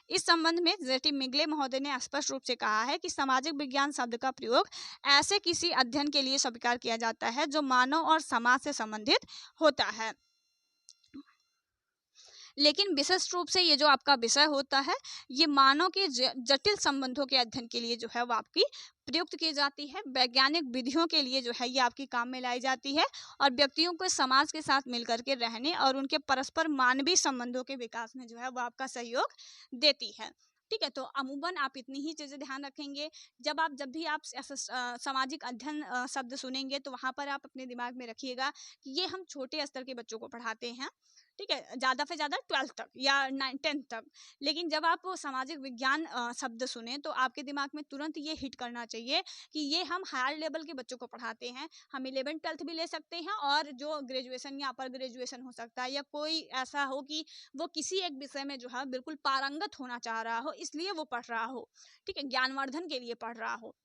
इस संबंध में जेटी मिगले महोदय ने स्पष्ट रूप से कहा है कि सामाजिक विज्ञान शब्द का प्रयोग ऐसे किसी अध्ययन के लिए स्वीकार किया जाता है जो मानव और समाज से संबंधित होता है। लेकिन विशेष रूप से ये जो आपका विषय होता है ये मानव के जटिल संबंधों के अध्ययन के लिए जो है वो आपकी प्रयुक्त की जाती है। वैज्ञानिक विधियों के लिए जो है ये आपकी काम में लाई जाती है और व्यक्तियों को समाज के साथ मिलकर के रहने और उनके परस्पर मानवीय संबंधों के विकास में जो है वो आपका सहयोग देती है। ठीक है, तो अमूमन आप इतनी ही चीज़ें ध्यान रखेंगे। जब भी आप सामाजिक अध्ययन शब्द सुनेंगे तो वहाँ पर आप अपने दिमाग में रखिएगा कि ये हम छोटे स्तर के बच्चों को पढ़ाते हैं, ठीक है, ज़्यादा से ज़्यादा 12th तक या 9th-10th तक। लेकिन जब आप सामाजिक विज्ञान शब्द सुने तो आपके दिमाग में तुरंत ये हिट करना चाहिए कि ये हम हायर लेवल के बच्चों को पढ़ाते हैं। हम 11th-12th भी ले सकते हैं और जो ग्रेजुएशन या अपर ग्रेजुएशन हो सकता है, या कोई ऐसा हो कि वो किसी एक विषय में जो है बिल्कुल पारंगत होना चाह रहा हो इसलिए वो पढ़ रहा हो, ठीक है, ज्ञानवर्धन के लिए पढ़ रहा हो।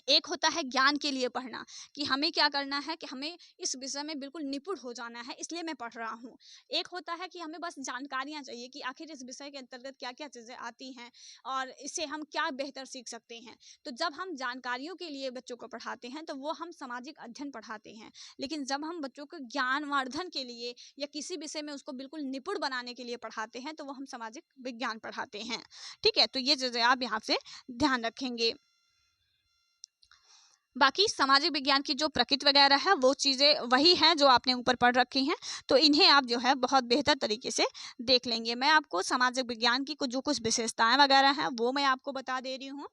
एक होता है ज्ञान के लिए पढ़ना कि हमें क्या करना है कि हमें इस विषय में बिल्कुल निपुण हो जाना है इसलिए मैं पढ़ रहा हूँ। एक होता है कि हमें बस जानकारियाँ चाहिए कि आखिर इस विषय के अंतर्गत क्या क्या चीज़ें आती हैं और इससे हम क्या बेहतर सीख सकते हैं। तो जब हम जानकारियों के लिए बच्चों को पढ़ाते हैं तो वो हम सामाजिक अध्ययन पढ़ाते हैं। लेकिन जब हम बच्चों को ज्ञानवर्धन के लिए या किसी विषय में उसको बिल्कुल निपुण बनाने के लिए पढ़ाते हैं तो वो हम सामाजिक विज्ञान पढ़ाते हैं। ठीक है, तो ये चीज़ें आप यहाँ से ध्यान रखेंगे। बाकी सामाजिक विज्ञान की जो प्रकृति वगैरह है वो चीज़ें वही हैं जो आपने ऊपर पढ़ रखी हैं, तो इन्हें आप जो है बहुत बेहतर तरीके से देख लेंगे। मैं आपको सामाजिक विज्ञान की जो कुछ विशेषताएं वगैरह हैं वो मैं आपको बता दे रही हूँ।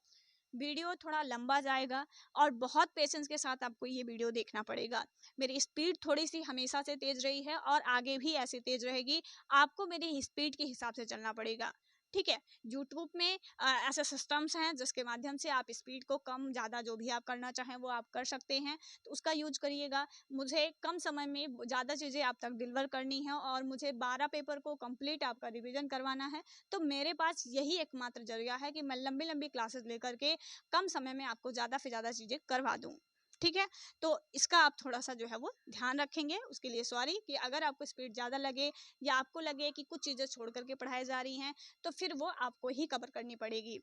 वीडियो थोड़ा लंबा जाएगा और बहुत पेशेंस के साथ आपको ये वीडियो देखना पड़ेगा। मेरी स्पीड थोड़ी सी हमेशा से तेज़ रही है और आगे भी ऐसी तेज़ रहेगी। आपको मेरी स्पीड के हिसाब से चलना पड़ेगा, ठीक है। यूट्यूब में ऐसे सिस्टम्स हैं जिसके माध्यम से आप स्पीड को कम ज़्यादा जो भी आप करना चाहें वो आप कर सकते हैं, तो उसका यूज करिएगा। मुझे कम समय में ज़्यादा चीज़ें आप तक डिलीवर करनी है और मुझे 12 पेपर को कंप्लीट आपका रिवीजन करवाना है, तो मेरे पास यही एकमात्र जरिया है कि मैं लंबी लंबी क्लासेस लेकर के कम समय में आपको ज़्यादा से ज़्यादा चीज़ें करवा दूँ। ठीक है, तो इसका आप थोड़ा सा जो है वो ध्यान रखेंगे। उसके लिए सॉरी कि अगर आपको स्पीड ज़्यादा लगे या आपको लगे कि कुछ चीज़ें छोड़ करके पढ़ाई जा रही हैं तो फिर वो आपको ही कवर करनी पड़ेगी।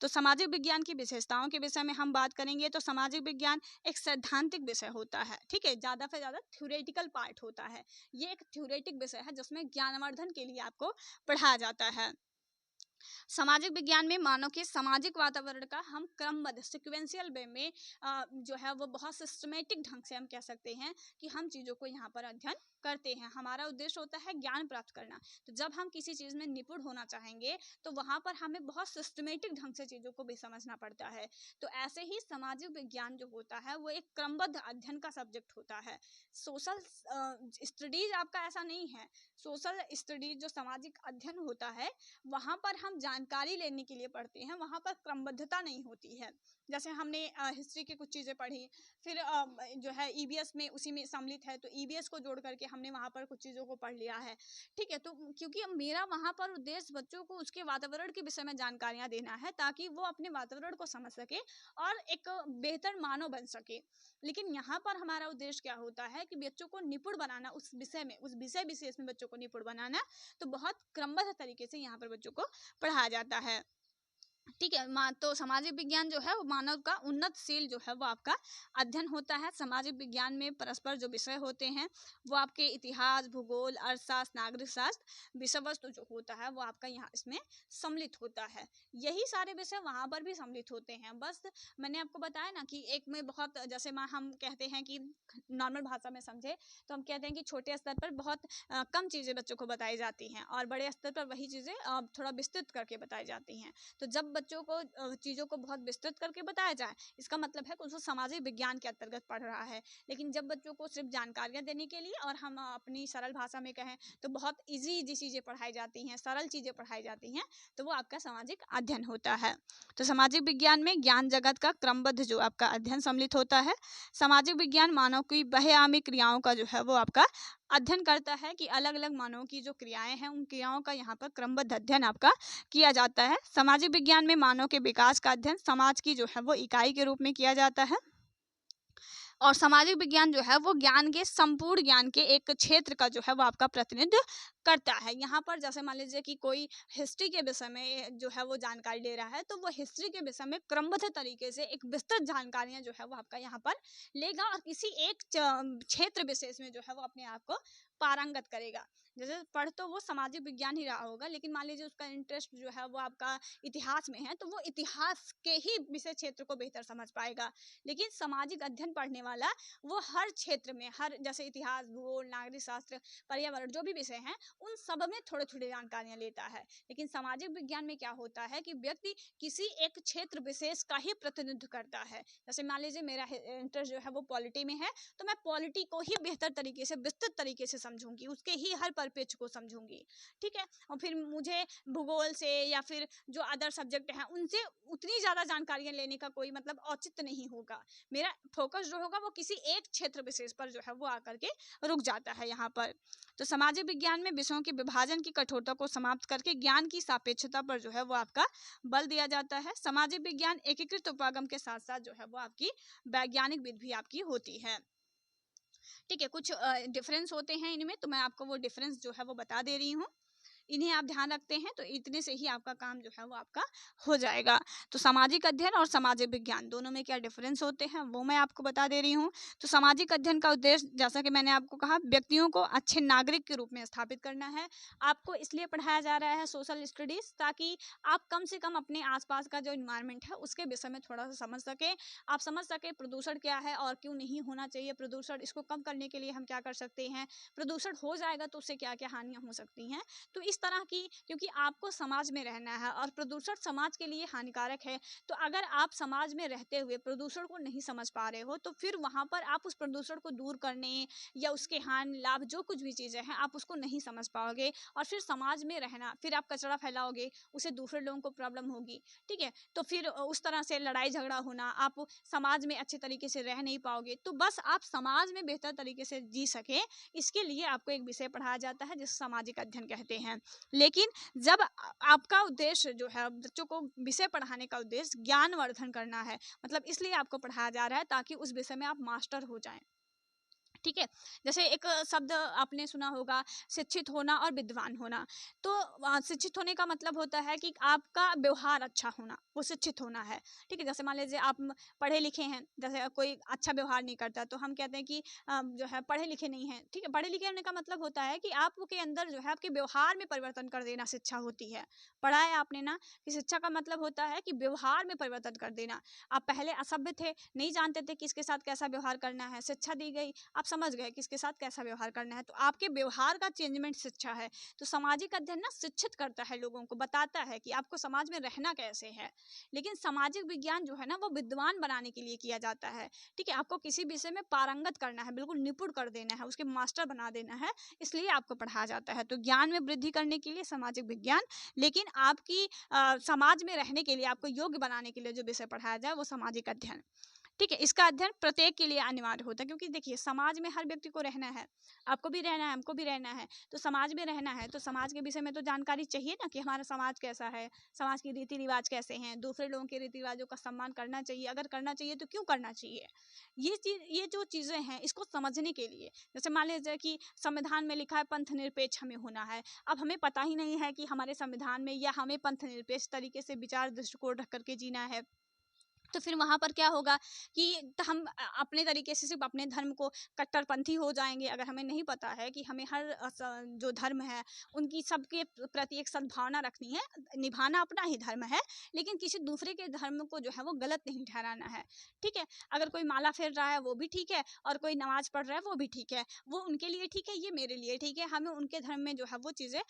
तो सामाजिक विज्ञान की विशेषताओं के विषय में हम बात करेंगे तो सामाजिक विज्ञान एक सैद्धांतिक विषय होता है, ठीक है, ज़्यादा से ज़्यादा थ्योरेटिकल पार्ट होता है। ये एक थ्योरेटिक विषय है जिसमें ज्ञानवर्धन के लिए आपको पढ़ाया जाता है। सामाजिक विज्ञान में मानव के सामाजिक वातावरण का हम क्रमबद्ध सिक्वेंशियल वे में जो है वो बहुत सिस्टमेटिक ढंग से हम कह सकते हैं कि हम चीज़ों को यहाँ पर अध्ययन करते हैं। हमारा उद्देश्य होता है ज्ञान प्राप्त करना। तो जब हम किसी चीज़ में निपुण होना चाहेंगे तो वहाँ पर हमें बहुत सिस्टमेटिक ढंग से चीज़ों को भी समझना पड़ता है। तो ऐसे ही सामाजिक विज्ञान जो होता है वो एक क्रमबद्ध अध्ययन का सब्जेक्ट होता है। सोशल स्टडीज आपका ऐसा नहीं है। सोशल स्टडीज जो सामाजिक अध्ययन होता है वहाँ पर हम जानकारी लेने के लिए पढ़ते हैं वहाँ पर क्रमबद्धता नहीं होती है। जैसे हमने हिस्ट्री की कुछ चीज़ें पढ़ी, फिर जो है ईवीएस में उसी में सम्मिलित है तो ईवीएस को जोड़ करके हमने वहाँ पर कुछ चीज़ों को पढ़ लिया है। ठीक है, तो क्योंकि अब मेरा वहाँ पर उद्देश्य बच्चों को उसके वातावरण के विषय में जानकारियाँ देना है ताकि वो अपने वातावरण को समझ सके और एक बेहतर मानव बन सके। लेकिन यहाँ पर हमारा उद्देश्य क्या होता है कि बच्चों को निपुण बनाना उस विषय में, उस विषय विशेष में बच्चों को निपुण बनाना। तो बहुत क्रमबद्ध तरीके से यहाँ पर बच्चों को पढ़ाया जाता है। ठीक है, तो सामाजिक विज्ञान जो है वो मानव का उन्नतशील जो है वो आपका अध्ययन होता है। सामाजिक विज्ञान में परस्पर जो विषय होते हैं वो आपके इतिहास, भूगोल, अर्थशास्त्र, नागरिक शास्त्र, विषय वस्तु जो होता है वो आपका यहाँ इसमें सम्मिलित होता है। यही सारे विषय वहाँ पर भी सम्मिलित होते हैं। बस मैंने आपको बताया ना कि एक में बहुत, जैसे हम कहते हैं कि नॉर्मल भाषा में समझे तो हम कहते हैं कि छोटे स्तर पर बहुत कम चीज़ें बच्चों को बताई जाती हैं और बड़े स्तर पर वही चीज़ें थोड़ा विस्तृत करके बताई जाती हैं। तो जब बच्चों को चीज़ों को बहुत विस्तृत करके बताया जाए, इसका मतलब है कि उसको सामाजिक विज्ञान के अंतर्गत पढ़ रहा है। लेकिन जब बच्चों को सिर्फ जानकारियाँ देने के लिए और हम अपनी सरल भाषा में कहें तो बहुत ईजी चीज़ें पढ़ाई जाती हैं, सरल चीज़ें पढ़ाई जाती हैं, तो वो आपका सामाजिक अध्ययन होता है। तो सामाजिक विज्ञान में ज्ञान जगत का क्रमबद्ध जो आपका अध्ययन सम्मिलित होता है। सामाजिक विज्ञान मानव की बहुआयामी क्रियाओं का जो है वो आपका अध्ययन करता है कि अलग अलग मानव की जो क्रियाएं हैं उन क्रियाओं का यहाँ पर क्रमबद्ध अध्ययन आपका किया जाता है। सामाजिक विज्ञान में मानव के विकास का अध्ययन समाज की जो है वो इकाई के रूप में किया जाता है। और सामाजिक विज्ञान जो है वो ज्ञान के संपूर्ण ज्ञान के एक क्षेत्र का जो है वो आपका प्रतिनिधित्व करता है। यहाँ पर जैसे मान लीजिए कि कोई हिस्ट्री के विषय में जो है वो जानकारी ले रहा है तो वो हिस्ट्री के विषय में क्रमबद्ध तरीके से एक विस्तृत जानकारियाँ जो है वो आपका यहाँ पर लेगा और किसी एक क्षेत्र विशेष में जो है वो अपने आप को पारंगत करेगा। जैसे पढ़ तो वो सामाजिक विज्ञान ही रहा होगा, लेकिन मान लीजिए उसका इंटरेस्ट जो है वो आपका इतिहास में है तो वो इतिहास के ही विषय क्षेत्र को बेहतर समझ पाएगा। लेकिन सामाजिक अध्ययन पढ़ने वाला वो हर क्षेत्र में, हर जैसे इतिहास, भूगोल, नागरिक शास्त्र, पर्यावरण जो भी विषय हैं उन सब में थोड़े थोड़े जानकारियाँ लेता है। लेकिन सामाजिक विज्ञान में क्या होता है कि व्यक्ति किसी एक क्षेत्र विशेष का ही प्रतिनिधित्व करता है। जैसे मान लीजिए मेरा इंटरेस्ट जो है वो पॉलिटी में है तो मैं पॉलिटी को ही बेहतर तरीके से, विस्तृत तरीके से समझूंगी, उसके ही हर परिप्रेक्ष्य को समझूंगी। ठीक है, और फिर मुझे भूगोल से या फिर जो अदर सब्जेक्ट हैं उनसे उतनी ज़्यादा जानकारियाँ लेने का कोई मतलब औचित्य नहीं होगा। मेरा फोकस जो होगा वो किसी एक क्षेत्र विशेष पर जो है वो आकर के रुक जाता है यहाँ पर। तो सामाजिक विज्ञान में विषयों के विभाजन की कठोरता को समाप्त करके ज्ञान की सापेक्षता पर जो है वो आपका बल दिया जाता है। सामाजिक विज्ञान एकीकृत उपागम के साथ साथ जो है वो आपकी वैज्ञानिक विधि भी आपकी होती है। ठीक है, कुछ डिफरेंस होते हैं इनमें, तो मैं आपको वो डिफरेंस जो है वो बता दे रही हूँ। इन्हें आप ध्यान रखते हैं तो इतने से ही आपका काम जो है वो आपका हो जाएगा। तो सामाजिक अध्ययन और सामाजिक विज्ञान दोनों में क्या डिफरेंस होते हैं वो मैं आपको बता दे रही हूँ। तो सामाजिक अध्ययन का उद्देश्य, जैसा कि मैंने आपको कहा, व्यक्तियों को अच्छे नागरिक के रूप में स्थापित करना है। आपको इसलिए पढ़ाया जा रहा है सोशल स्टडीज़, ताकि आप कम से कम अपने आसपास का जो इन्वायरमेंट है उसके विषय में थोड़ा सा समझ सकें। आप समझ सकें प्रदूषण क्या है और क्यों नहीं होना चाहिए प्रदूषण, इसको कम करने के लिए हम क्या कर सकते हैं, प्रदूषण हो जाएगा तो उससे क्या क्या हानियाँ हो सकती हैं। तो इस तरह की, क्योंकि आपको समाज में रहना है और प्रदूषण समाज के लिए हानिकारक है, तो अगर आप समाज में रहते हुए प्रदूषण को नहीं समझ पा रहे हो तो फिर वहाँ पर आप उस प्रदूषण को दूर करने या उसके हानि लाभ जो कुछ भी चीज़ें हैं आप उसको नहीं समझ पाओगे और फिर समाज में रहना, फिर आप कचरा फैलाओगे, उससे दूसरे लोगों को प्रॉब्लम होगी। ठीक है, तो फिर उस तरह से लड़ाई झगड़ा होना, आप समाज में अच्छे तरीके से रह नहीं पाओगे। तो बस आप समाज में बेहतर तरीके से जी सके, इसके लिए आपको एक विषय पढ़ाया जाता है जिसे सामाजिक अध्ययन कहते हैं। लेकिन जब आपका उद्देश्य जो है बच्चों को विषय पढ़ाने का उद्देश्य ज्ञानवर्धन करना है, मतलब इसलिए आपको पढ़ाया जा रहा है ताकि उस विषय में आप मास्टर हो जाएं। ठीक है, जैसे एक शब्द आपने सुना होगा, शिक्षित होना और विद्वान होना। तो शिक्षित होने का मतलब होता है कि आपका व्यवहार अच्छा होना, वो शिक्षित होना है। ठीक है, जैसे मान लीजिए आप पढ़े लिखे हैं, जैसे कोई अच्छा व्यवहार नहीं करता तो हम कहते हैं कि जो है पढ़े लिखे नहीं है। ठीक है, पढ़े लिखे होने का मतलब होता है कि आपके अंदर जो है आपके व्यवहार में परिवर्तन कर देना शिक्षा होती है। पढ़ा है आपने ना कि शिक्षा का मतलब होता है कि व्यवहार में परिवर्तन कर देना। आप पहले असभ्य थे, नहीं जानते थे किसके साथ कैसा व्यवहार करना है, शिक्षा दी गई, आप समझ गए किसके साथ कैसा व्यवहार करना है, तो आपके व्यवहार का चेंजमेंट शिक्षा है। तो सामाजिक अध्ययन ना शिक्षित करता है, लोगों को बताता है कि आपको समाज में रहना कैसे है। लेकिन सामाजिक विज्ञान जो है ना वो विद्वान बनाने के लिए किया जाता है। ठीक है, आपको किसी विषय में पारंगत करना है, बिल्कुल निपुण कर देना है, उसके मास्टर बना देना है, इसलिए आपको पढ़ाया जाता है। तो ज्ञान में वृद्धि करने के लिए सामाजिक विज्ञान, लेकिन आपकी समाज में रहने के लिए, आपको योग्य बनाने के लिए जो विषय पढ़ाया जाए वो सामाजिक अध्ययन। ठीक है, इसका अध्ययन प्रत्येक के लिए अनिवार्य होता है, क्योंकि देखिए समाज में हर व्यक्ति को रहना है, आपको भी रहना है, हमको भी रहना है। तो समाज में रहना है तो समाज के विषय में तो जानकारी चाहिए ना, कि हमारा समाज कैसा है, समाज के रीति रिवाज कैसे हैं, दूसरे लोगों के रीति रिवाजों का सम्मान करना चाहिए, अगर करना चाहिए तो क्यों करना चाहिए। ये जो चीज़ें हैं इसको समझने के लिए, जैसे मान लीजिए कि संविधान में लिखा है पंथ निरपेक्ष हमें होना है। अब हमें पता ही नहीं है कि हमारे संविधान में या हमें पंथ निरपेक्ष तरीके से विचार दृष्टिकोण रख करके जीना है, तो फिर वहाँ पर क्या होगा कि हम अपने तरीके से सिर्फ अपने धर्म को कट्टरपंथी हो जाएंगे। अगर हमें नहीं पता है कि हमें हर जो धर्म है उनकी सबके प्रति एक सद्भावना रखनी है, निभाना अपना ही धर्म है, लेकिन किसी दूसरे के धर्म को जो है वो गलत नहीं ठहराना है। ठीक है, अगर कोई माला फेर रहा है वो भी ठीक है, और कोई नमाज पढ़ रहा है वो भी ठीक है, वो उनके लिए ठीक है, ये मेरे लिए ठीक है। हमें उनके धर्म में जो है वो चीज़ें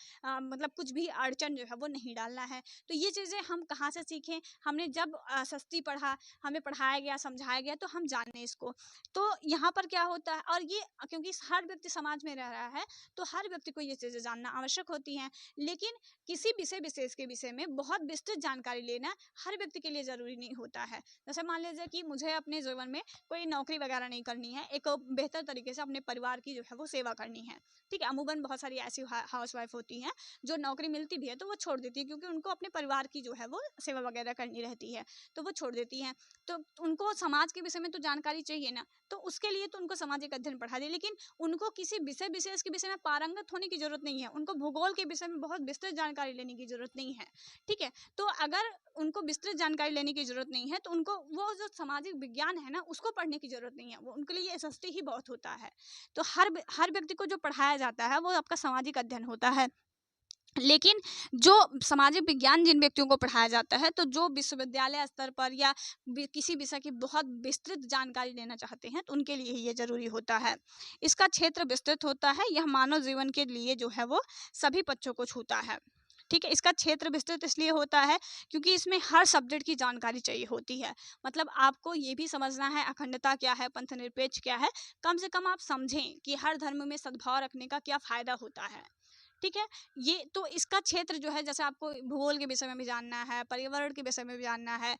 मतलब कुछ भी अड़चन जो है वो नहीं डालना है। तो ये चीज़ें हम कहाँ से सीखें, हमने जब सस्ती पढ़ा, हमें पढ़ाया गया, समझाया गया, तो हम जाने इसको। तो यहाँ पर क्या होता है, और ये क्योंकि हर व्यक्ति समाज में रह रहा है तो हर व्यक्ति को ये चीज़ें जानना आवश्यक होती हैं। लेकिन किसी विषय विशेष के विषय में बहुत विस्तृत जानकारी लेना हर व्यक्ति के लिए ज़रूरी नहीं होता है। जैसे मान लीजिए कि मुझे अपने जीवन में कोई नौकरी वगैरह नहीं करनी है, एक बेहतर तरीके से अपने परिवार की जो है वो सेवा करनी है। ठीक है, अमूमन बहुत सारी ऐसी हाउस वाइफ होती हैं जो नौकरी मिलती भी है तो वो छोड़ देती है, क्योंकि उनको अपने परिवार की जो है वो सेवा वगैरह करनी रहती है, तो वो छोड़ देती हैं। तो उनको समाज के विषय में तो जानकारी चाहिए ना, तो उसके लिए तो उनको सामाजिक अध्ययन पढ़ा दे। लेकिन उनको किसी विषय विशेष के विषय में पारंगत होने की जरूरत नहीं है, उनको भूगोल के विषय में बहुत विस्तृत जानकारी लेने की जरूरत नहीं है। ठीक है, तो अगर उनको विस्तृत जानकारी लेने की जरूरत नहीं है तो उनको वो जो सामाजिक विज्ञान है ना उसको पढ़ने की जरूरत नहीं है, वो उनके लिए एसएसटी ही बहुत होता है। तो हर व्यक्ति को जो पढ़ाया जाता है वो आपका सामाजिक अध्ययन होता है। लेकिन जो सामाजिक विज्ञान जिन व्यक्तियों को पढ़ाया जाता है, तो जो विश्वविद्यालय स्तर पर या किसी विषय की बहुत विस्तृत जानकारी लेना चाहते हैं तो उनके लिए ये जरूरी होता है। इसका क्षेत्र विस्तृत होता है, यह मानव जीवन के लिए जो है वो सभी पक्षों को छूता है। ठीक है, इसका क्षेत्र विस्तृत इसलिए होता है क्योंकि इसमें हर सब्जेक्ट की जानकारी चाहिए होती है। मतलब आपको ये भी समझना है अखंडता क्या है, पंथ निरपेक्ष क्या है, कम से कम आप समझें कि हर धर्म में सद्भाव रखने का क्या फायदा होता है। ठीक है, ये तो इसका क्षेत्र जो है, जैसे आपको भूगोल के विषय में भी जानना है, पर्यावरण के विषय में भी जानना है,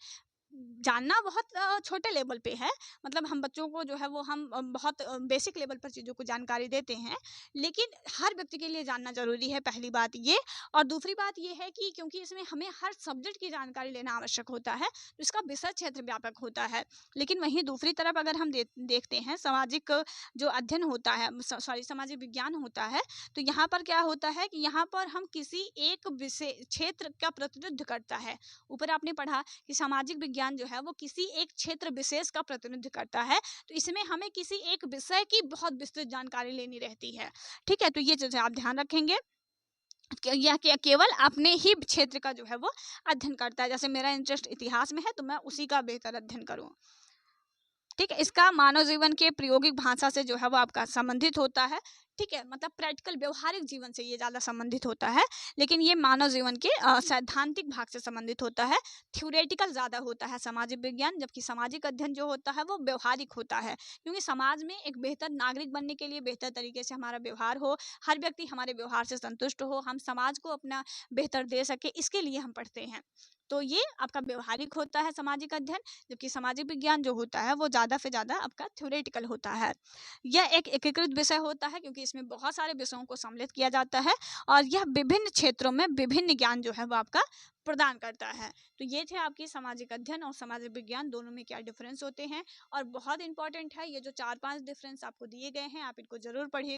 जानना बहुत छोटे लेवल पे है। मतलब हम बच्चों को जो है वो हम बहुत बेसिक लेवल पर चीज़ों को जानकारी देते हैं, लेकिन हर व्यक्ति के लिए जानना ज़रूरी है, पहली बात ये। और दूसरी बात ये है कि क्योंकि इसमें हमें हर सब्जेक्ट की जानकारी लेना आवश्यक होता है, तो इसका विषय क्षेत्र व्यापक होता है। लेकिन वहीं दूसरी तरफ अगर हम देखते हैं सामाजिक जो अध्ययन होता है, सॉरी सामाजिक विज्ञान होता है, तो यहाँ पर क्या होता है कि यहाँ पर हम किसी एक विषय क्षेत्र का प्रतिनिधित्व करता है। ऊपर आपने पढ़ा कि सामाजिक विज्ञान जो है वो किसी एक क्षेत्र विशेष का प्रतिनिधित्व करता है, तो इसमें हमें किसी एक विषय की बहुत विस्तृत जानकारी लेनी रहती है। ठीक है, तो ये चीजें आप ध्यान रखेंगे। यह केवल अपने ही क्षेत्र का जो है वो अध्ययन करता है। जैसे मेरा इंटरेस्ट इतिहास में है तो मैं उसी का बेहतर अध्ययन करूँ। ठीक है, इसका मानव जीवन के प्रायोगिक भाषा से जो है वो आपका संबंधित होता है। ठीक है, मतलब प्रैक्टिकल व्यवहारिक जीवन से ये ज़्यादा संबंधित होता है, लेकिन ये मानव जीवन के सैद्धांतिक भाग से संबंधित होता है। थ्योरेटिकल ज़्यादा होता है सामाजिक विज्ञान, जबकि सामाजिक अध्ययन जो होता है वो व्यवहारिक होता है, क्योंकि समाज में एक बेहतर नागरिक बनने के लिए बेहतर तरीके से हमारा व्यवहार हो, हर व्यक्ति हमारे व्यवहार से संतुष्ट हो, हम समाज को अपना बेहतर दे सके, इसके लिए हम पढ़ते हैं। तो ये आपका व्यवहारिक होता है सामाजिक अध्ययन, जबकि सामाजिक विज्ञान जो होता है वो ज़्यादा से ज़्यादा आपका थ्योरेटिकल होता है। यह एक एकीकृत विषय होता है क्योंकि इसमें बहुत सारे विषयों को सम्मिलित किया जाता है, और यह विभिन्न क्षेत्रों में विभिन्न ज्ञान जो है वो आपका प्रदान करता है। तो ये थे आपकी सामाजिक अध्ययन और सामाजिक विज्ञान दोनों में क्या डिफरेंस होते हैं, और बहुत इंपॉर्टेंट है ये जो 4-5 डिफरेंस आपको दिए गए हैं, आप इनको जरूर पढ़िए।